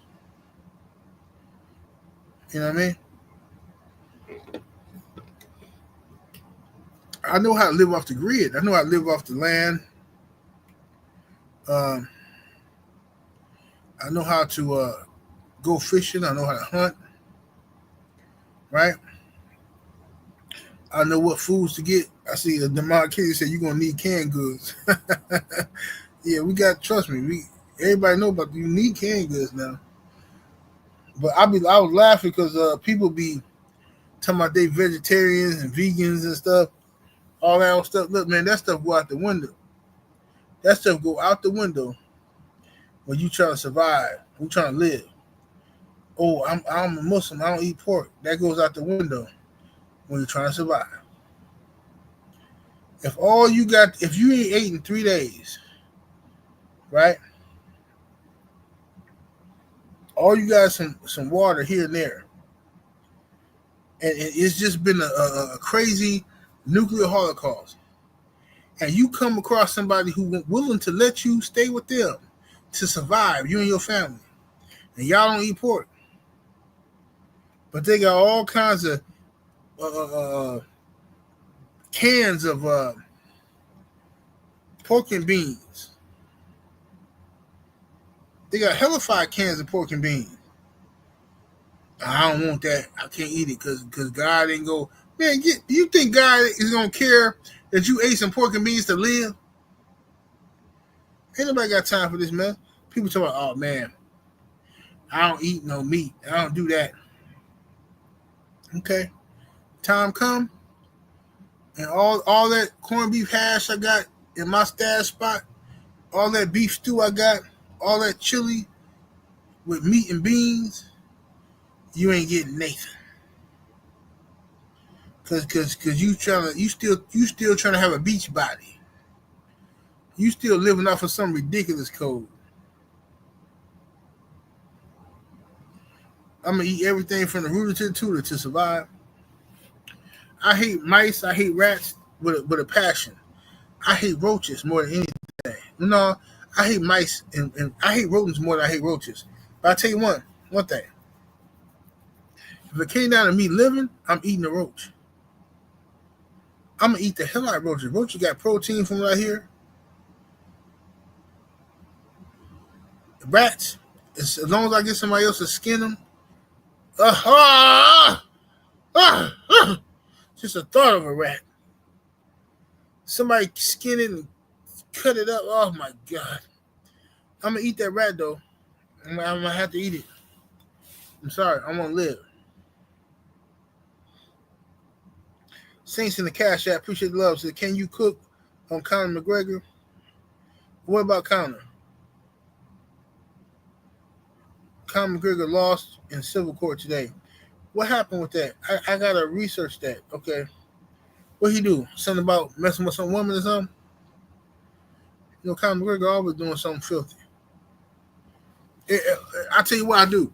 You know what I mean? I know how to live off the grid. I know how to live off the land. I know how to go fishing. I know how to hunt. Right? I know what foods to get. I see the Demond Kitty said you're gonna need canned goods. Yeah, trust me. Everybody know about you need canned goods now. But I was laughing because people be talking about they vegetarians and vegans and stuff. All that old stuff. Look, man, that stuff go out the window. That stuff go out the window when you trying to survive. We trying to live. Oh, I'm a Muslim. I don't eat pork. That goes out the window when you're trying to survive. If you ain't ate in 3 days, right? All you got is some water here and there. And it's just been a crazy nuclear holocaust. And you come across somebody who willing to let you stay with them to survive, you and your family. And y'all don't eat pork. But they got all kinds of cans of pork and beans. They got hellified cans of pork and beans. I don't want that. I can't eat it because God ain't go. Man, do you think God is going to care that you ate some pork and beans to live? Ain't nobody got time for this, man. People talk about, oh man, I don't eat no meat. I don't do that. Okay. Time come, and all that corned beef hash I got in my stash spot, all that beef stew I got, all that chili with meat and beans, you ain't getting Nathan. Cause you still trying to have a beach body. You still living off of some ridiculous code. I'm gonna eat everything from the rooter to the tutor to survive. I hate mice. I hate rats with a passion. I hate roaches more than anything. No, I hate mice and I hate rodents more than I hate roaches. But I tell you one thing. If it came down to me living, I'm eating a roach. I'm gonna eat the hell out of roaches. Roaches got protein from right here. Rats, as long as I get somebody else to skin them, just the thought of a rat. Somebody skin it and cut it up. Oh my God. I'm gonna eat that rat though. I'm gonna have to eat it. I'm sorry. I'm gonna live. Saints in the Cash App. Appreciate the love. So can you cook on Conor McGregor? What about Conor? Conor McGregor lost in civil court today. What happened with that? I gotta research that. Okay. What he do? Something about messing with some woman or something? You know, Conor McGregor always doing something filthy. I'll tell you what I do.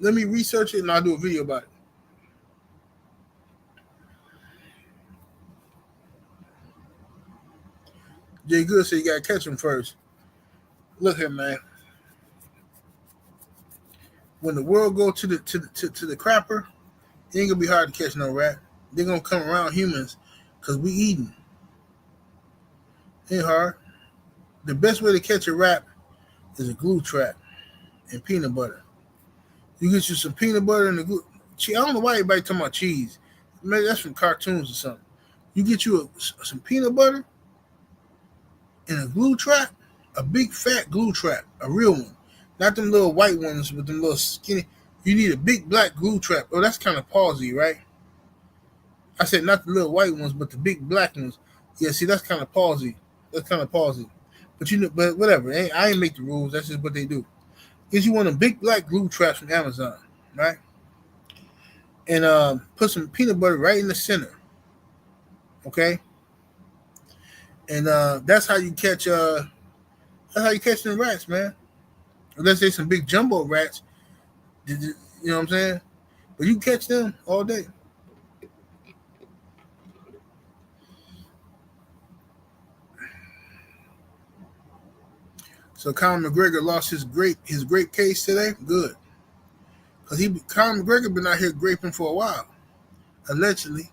Let me research it and I'll do a video about it. Jay Good said you gotta catch him first. Look here, man. When the world go to the crapper, it ain't gonna be hard to catch no rat. They're gonna come around humans because we eating. Ain't hard. The best way to catch a rat is a glue trap and peanut butter. You get you some peanut butter and the glue. I don't know why everybody talking about cheese. Maybe that's from cartoons or something. You get you some peanut butter and a glue trap, a big fat glue trap, a real one. Not them little white ones with them little skinny. You need a big black glue trap. Oh, that's kind of palsy, right? I said not the little white ones, but the big black ones. Yeah, see, that's kind of palsy. That's kind of palsy. But but whatever. I ain't make the rules. That's just what they do. Is you want a big black glue traps from Amazon, right? And put some peanut butter right in the center. Okay? And that's how you catch them rats, man. Unless there's some big jumbo rats, you know what I'm saying? But you catch them all day. So Conor McGregor lost his grape case today. Good, because Conor McGregor been out here graping for a while, allegedly,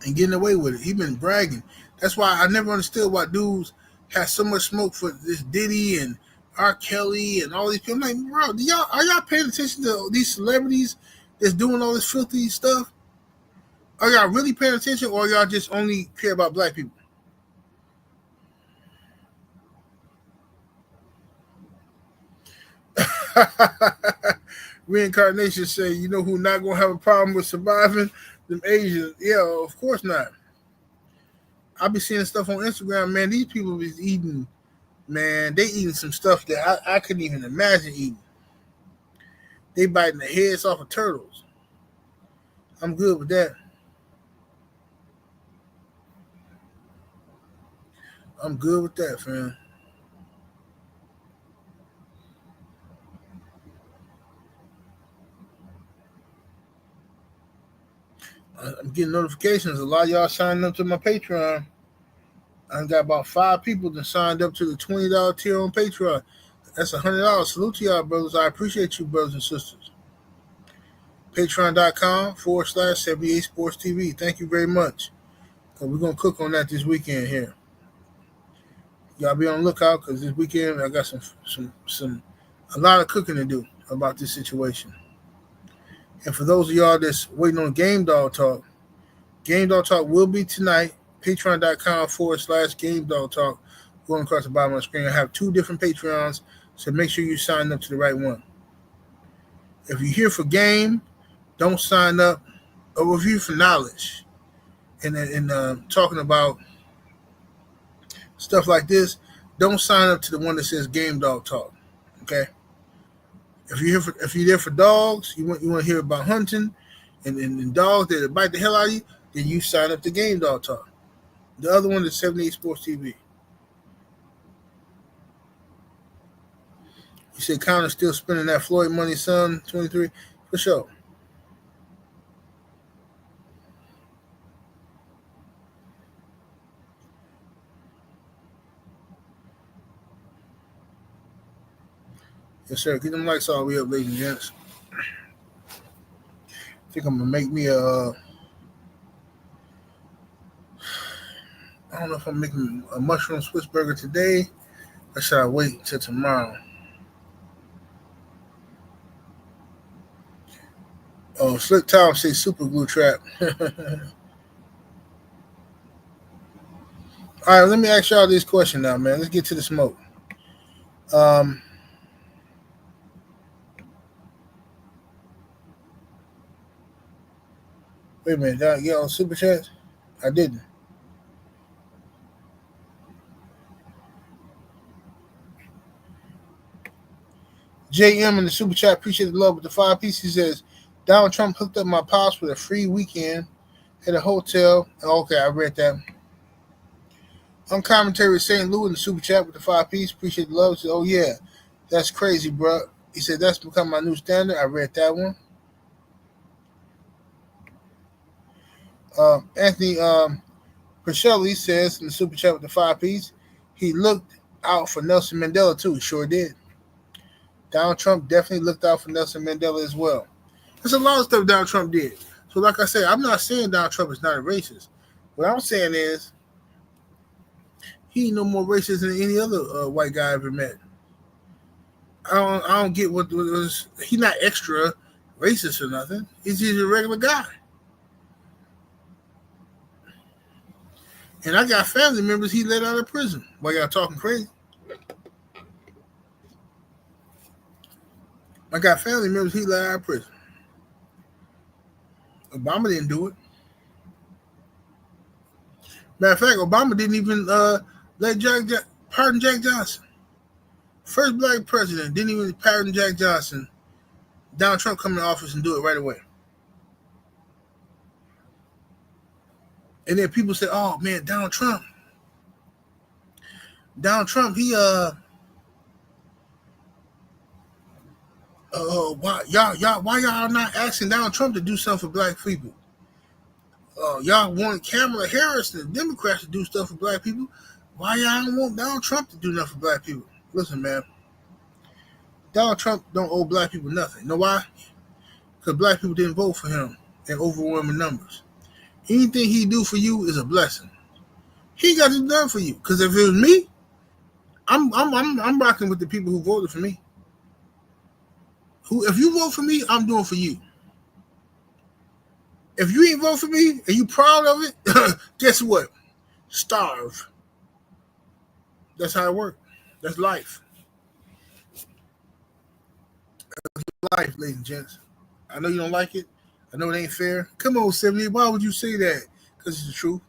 and getting away with it. He been bragging. That's why I never understood why dudes had so much smoke for this Diddy and R. Kelly and all these people. I'm like, bro, are y'all paying attention to these celebrities that's doing all this filthy stuff? Are y'all really paying attention, or y'all just only care about black people? Reincarnation say, you know who not gonna have a problem with surviving? Them Asians. Yeah, of course not. I be seeing stuff on Instagram, man. These people be eating, man. They eating some stuff that I couldn't even imagine eating. They biting the heads off of turtles. I'm good with that. I'm good with that, fam. I'm getting notifications. A lot of y'all signing up to my Patreon. I got about 5 people that signed up to the $20 tier on Patreon. That's $100. Salute to y'all, brothers. I appreciate you, brothers and sisters. Patreon.com/78 Sports TV. Thank you very much. We're going to cook on that this weekend here. Y'all be on the lookout because this weekend I got a lot of cooking to do about this situation. And for those of y'all that's waiting on Game Dog Talk will be tonight Patreon.com/Game Dog Talk. Going across the bottom of the screen, I have 2 different Patreons, so make sure you sign up to the right one. If you're here for game, don't sign up. Or if you're for knowledge and talking about stuff like this, don't sign up to the one that says Game Dog Talk. Okay. If you're there for dogs, you want to hear about hunting and dogs that bite the hell out of you, then you sign up to Game Dog Talk. The other one is 78 Sports TV. You said Conor's still spending that Floyd money, son. 23 for sure. Yes, sir. Get them lights all the way up, ladies and gents. I think I'm gonna make me I don't know if I'm making a mushroom Swiss burger today, or should I wait until tomorrow? Oh, Slick Tom says super glue trap. All right, let me ask y'all this question now, man. Let's get to the smoke. Wait a minute, did I get on Super Chat? I didn't. JM in the Super Chat, appreciate the love with the 5 pieces. He says, Donald Trump hooked up my pops with a free weekend at a hotel. Okay, I read that. Uncommentary St. Louis in the Super Chat with the 5 piece. Appreciate the love. He said, oh, yeah, that's crazy, bro. He said, that's become my new standard. I read that one. Anthony Pichelli says in the Super Chat with the 5 piece, he looked out for Nelson Mandela, too. He sure did. Donald Trump definitely looked out for Nelson Mandela as well. There's a lot of stuff Donald Trump did. So like I said, I'm not saying Donald Trump is not a racist. What I'm saying is he ain't no more racist than any other white guy I ever met. I don't get what was. He's not extra racist or nothing. He's just a regular guy. And I got family members he let out of prison. Why y'all talking crazy? I got family members he let out of prison. Obama didn't do it. Matter of fact, Obama didn't even pardon Jack Johnson. First black president didn't even pardon Jack Johnson. Donald Trump come in office and do it right away. And then people say, "Oh man, Donald Trump, he why y'all not asking Donald Trump to do something for black people? Y'all want Kamala Harris and the Democrats to do stuff for black people. Why y'all don't want Donald Trump to do nothing for black people?" Listen, man, Donald Trump don't owe black people nothing. You know why? Because black people didn't vote for him in overwhelming numbers. Anything he do for you is a blessing. He got it done for you. Because if it was me, I'm rocking with the people who voted for me. If you vote for me, I'm doing for you. If you ain't vote for me and you proud of it, guess what? Starve. That's how it works. That's life. That's life, ladies and gents. I know you don't like it. I know it ain't fair. Come on, 70. Why would you say that? Because it's the truth.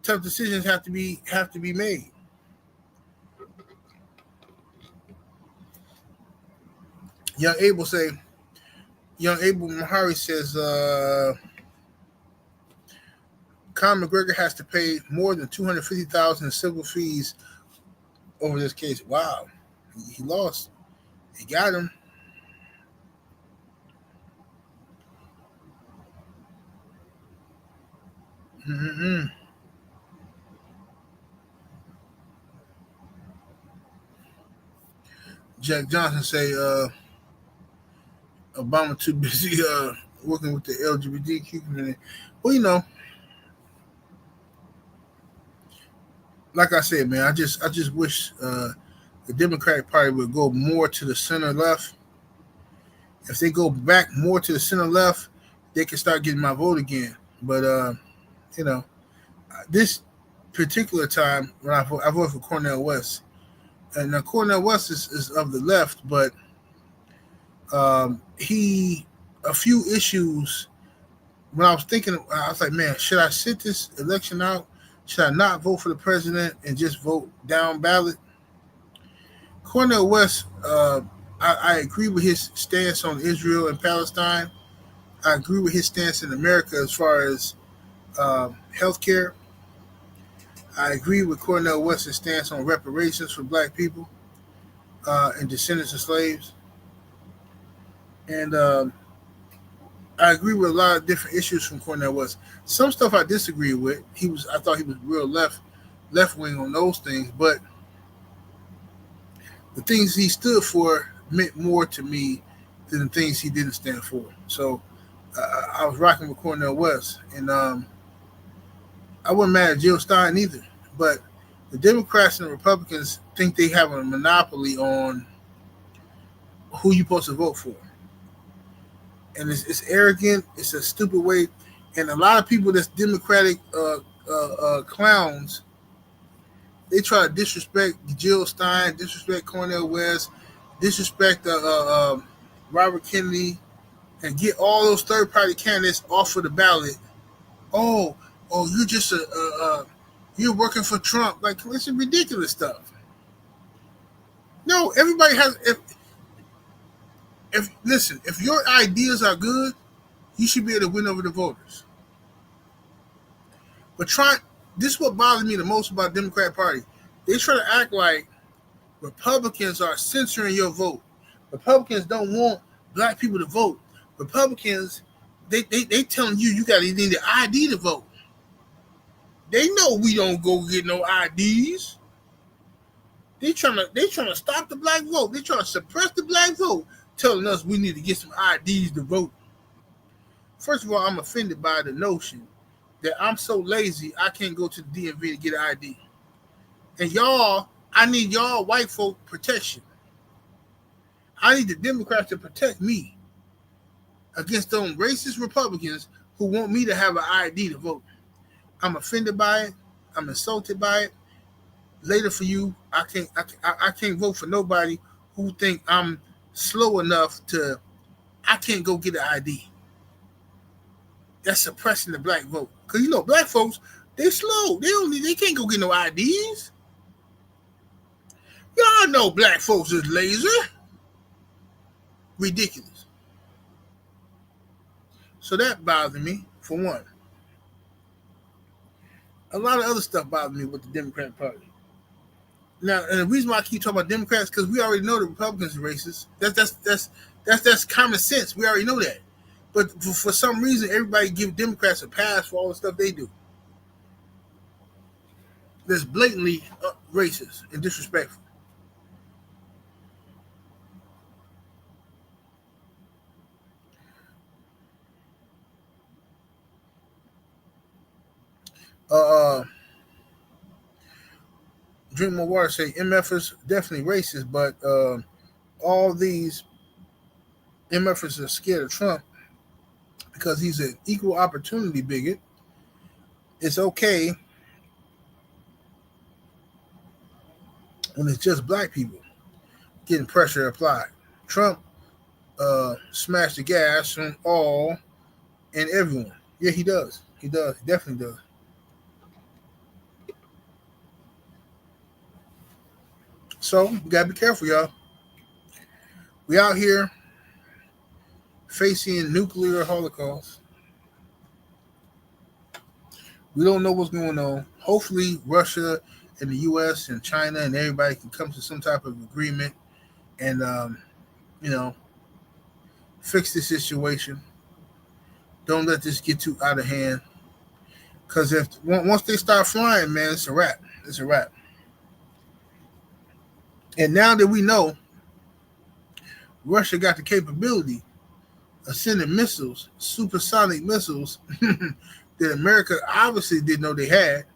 Tough decisions have to be made. Young Abel Mahari says Conor McGregor has to pay more than $250,000 in civil fees over this case. Wow. He lost. He got him. Mm-hmm. Jack Johnson say Obama too busy working with the LGBTQ community. Well, you know, like I said, man, I just wish the Democratic Party would go more to the center left. If they go back more to the center left, they can start getting my vote again. But you know, this particular time when I voted for Cornel West, and now Cornel West is of the left, but he a few issues. When I was thinking, I was like, man, should I sit this election out? Should I not vote for the president and just vote down ballot? Cornel West, I agree with his stance on Israel and Palestine. I agree with his stance in America as far as healthcare. I agree with Cornel West's stance on reparations for black people and descendants of slaves. And I agree with a lot of different issues from Cornel West. Some stuff I disagree with. I thought he was real left wing on those things, but the things he stood for meant more to me than the things he didn't stand for. So I was rocking with Cornel West, and I wasn't mad at Jill Stein either. But the Democrats and the Republicans think they have a monopoly on who you're supposed to vote for. And it's arrogant. It's a stupid way. And a lot of people that's Democratic clowns, they try to disrespect Jill Stein, disrespect Cornel West, disrespect Robert Kennedy, and get all those third-party candidates off of the ballot. Oh, you're just you're working for Trump. Like, it's ridiculous stuff. No, everybody has. If your ideas are good, you should be able to win over the voters. But this is what bothers me the most about the Democratic Party. They try to act like Republicans are censoring your vote. Republicans don't want black people to vote. Republicans, they telling you got to need the ID to vote. They know we don't go get no IDs. They trying to stop the black vote. They trying to suppress the black vote, telling us we need to get some IDs to vote. First of all, I'm offended by the notion that I'm so lazy I can't go to the DMV to get an ID. And I need y'all white folk protection. I need the Democrats to protect me against those racist Republicans who want me to have an ID to vote. I'm offended by it. I'm insulted by it. Later for you, I can't vote for nobody who think I'm slow enough I can't go get an ID. That's suppressing the black vote. Because black folks, they slow. They can't go get no IDs. Y'all know black folks is lazy. Ridiculous. So that bothered me, for one. A lot of other stuff bothered me with the Democratic Party. Now, and the reason why I keep talking about Democrats is because we already know the Republicans are racist. That's common sense. We already know that. But for some reason, everybody give Democrats a pass for all the stuff they do. That's blatantly racist and disrespectful. Drink more water. Say MF is definitely racist, but all these MFers are scared of Trump because he's an equal opportunity bigot. It's okay when it's just black people getting pressure applied. Trump smashed the gas on all and everyone. Yeah, he does. He definitely does. So we gotta be careful, y'all. We out here facing nuclear holocaust. We don't know what's going on. Hopefully, Russia and the U.S. and China and everybody can come to some type of agreement and, fix the situation. Don't let this get too out of hand. Because once they start flying, man, it's a wrap. It's a wrap. And now that we know Russia got the capability of sending missiles, supersonic missiles, that America obviously didn't know they had.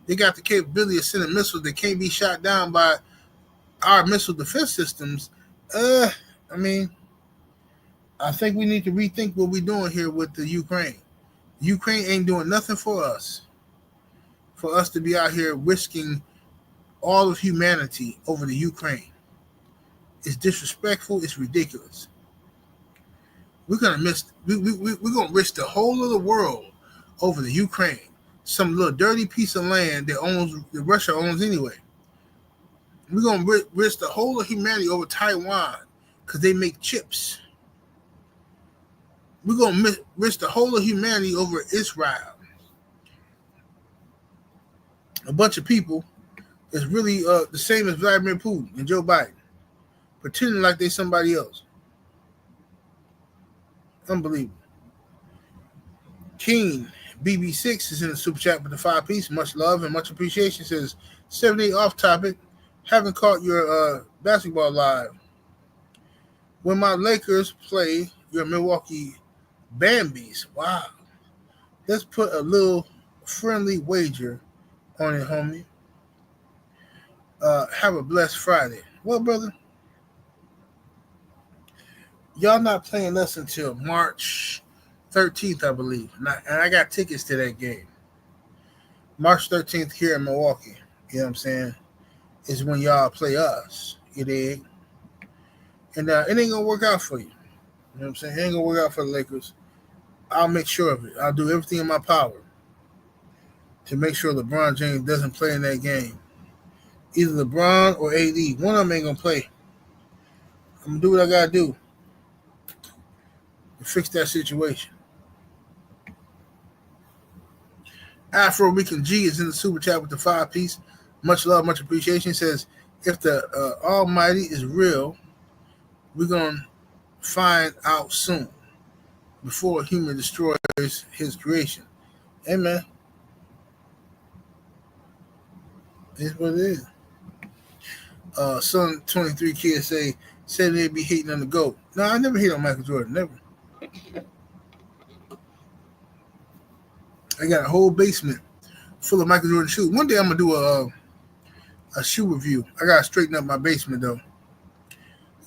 They got the capability of sending missiles that can't be shot down by our missile defense systems. I think we need to rethink what we're doing here with the Ukraine. Ukraine ain't doing nothing for us. for us to be out here risking all of humanity over the Ukraine. It's disrespectful. It's ridiculous. We're gonna we're gonna risk the whole of the world over the Ukraine, some little dirty piece of land that Russia owns anyway. We're gonna risk the whole of humanity over Taiwan because they make chips. We're gonna risk the whole of humanity over Israel. A bunch of people that's really the same as Vladimir Putin and Joe Biden, pretending like they're somebody else. Unbelievable. King BB6 is in the super chat with the 5-piece. Much love and much appreciation. Says 78 off topic. Haven't caught your basketball live. When my Lakers play your Milwaukee Bambies, wow. Let's put a little friendly wager on it, homie. Have a blessed Friday. Well, brother, y'all not playing us until March 13th, I believe. And I got tickets to that game. March 13th here in Milwaukee. You know what I'm saying? Is when y'all play us. You dig? And it ain't going to work out for you. You know what I'm saying? It ain't going to work out for the Lakers. I'll make sure of it. I'll do everything in my power to make sure LeBron James doesn't play in that game. Either LeBron or AD. One of them ain't going to play. I'm going to do what I got to do to fix that situation. Afro Rican G is in the super chat with the 5-piece. Much love, much appreciation. He says, if the Almighty is real, we're going to find out soon before a human destroys his creation. Amen. It's what it is. Son 23 kids said they'd be hating on the GOAT. No, I never hate on Michael Jordan. Never. I got a whole basement full of Michael Jordan shoes. One day I'm going to do a shoe review. I got to straighten up my basement, though.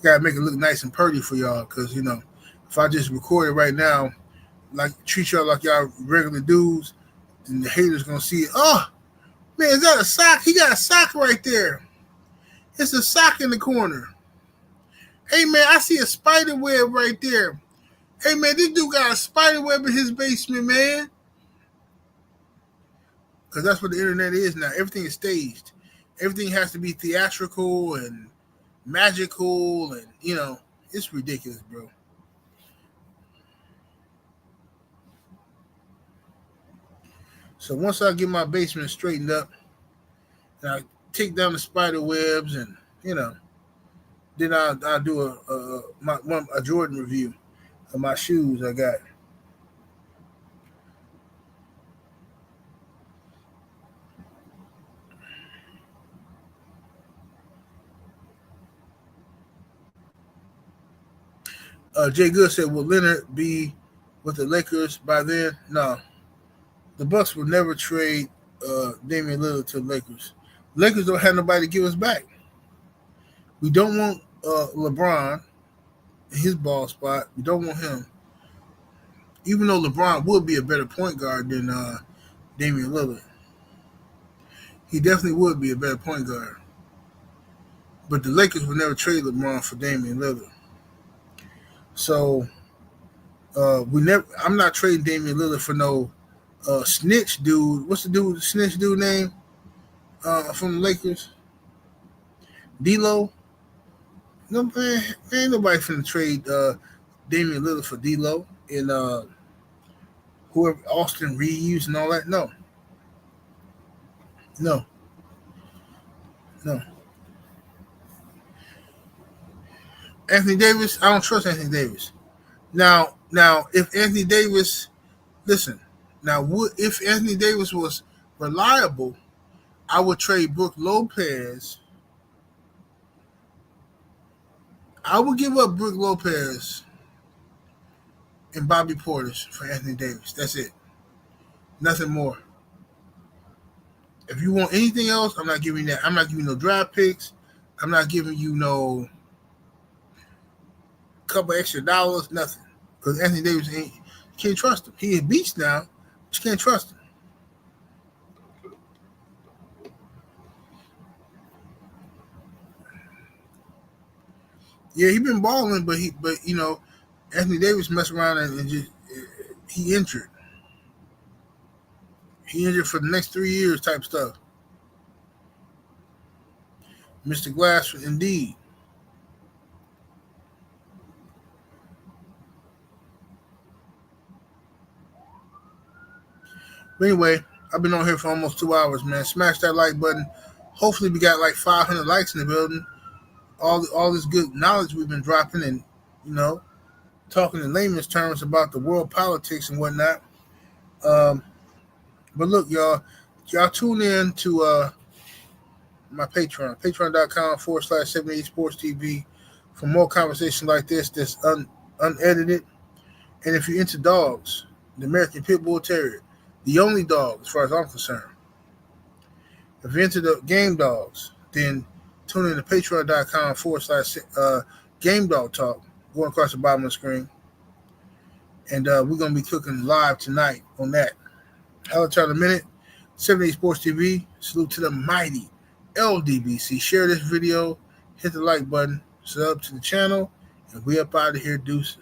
Got to make it look nice and pretty for y'all because, you know, if I just record it right now, like treat y'all like y'all regular dudes, then the haters going to see it. Oh, man, is that a sock? He got a sock right there. It's a sock in the corner. Hey, man, I see a spider web right there. Hey, man, this dude got a spider web in his basement, man. Because that's what the internet is now. Everything is staged. Everything has to be theatrical and magical, and, you know, it's ridiculous, bro. So once I get my basement straightened up, and I take down the spider webs, and, you know, then I'll do a Jordan review of my shoes I got. Jay Good said, will Leonard be with the Lakers by then? No. The Bucks will never trade Damian Lillard to the Lakers. Lakers don't have nobody to give us back. We don't want LeBron in his ball spot. We don't want him. Even though LeBron would be a better point guard than Damian Lillard. He definitely would be a better point guard. But the Lakers would never trade LeBron for Damian Lillard. So I'm not trading Damian Lillard for no snitch dude. What's the snitch dude name from the Lakers? D'Lo. No, man, ain't nobody finna trade Damian Lillard for D'Lo and whoever, Austin Reeves and all that. No. Anthony Davis, I don't trust Anthony Davis. Now, if Anthony Davis, listen, if Anthony Davis was reliable, I would trade Brook Lopez. I would give up Brook Lopez and Bobby Portis for Anthony Davis. That's it. Nothing more. If you want anything else, I'm not giving you that. I'm not giving you no draft picks. I'm not giving you no couple extra dollars, nothing. Because Anthony Davis you can't trust him. He a beast now, but you can't trust him. Yeah, he been balling, but you know, Anthony Davis messed around and just he injured. He injured for the next 3 years type stuff. Mr. Glass, indeed. But anyway, I've been on here for almost 2 hours, man. Smash that like button. Hopefully, we got like 500 likes in the building. All this good knowledge we've been dropping, and you know, talking in layman's terms about the world politics and whatnot. Um, but look, y'all tune in to my Patreon, patreon.com/78 Sports TV for more conversation like this that's unedited. And if you're into dogs, the American Pit Bull Terrier, the only dog as far as I'm concerned. If you're into the game dogs, then tune in to patreon.com/game dog talk, going across the bottom of the screen. And we're going to be cooking live tonight on that. I'll try in a minute. 78 Sports TV. Salute to the mighty LDBC. Share this video. Hit the like button. Sub to the channel. And we up out of here. Deuces.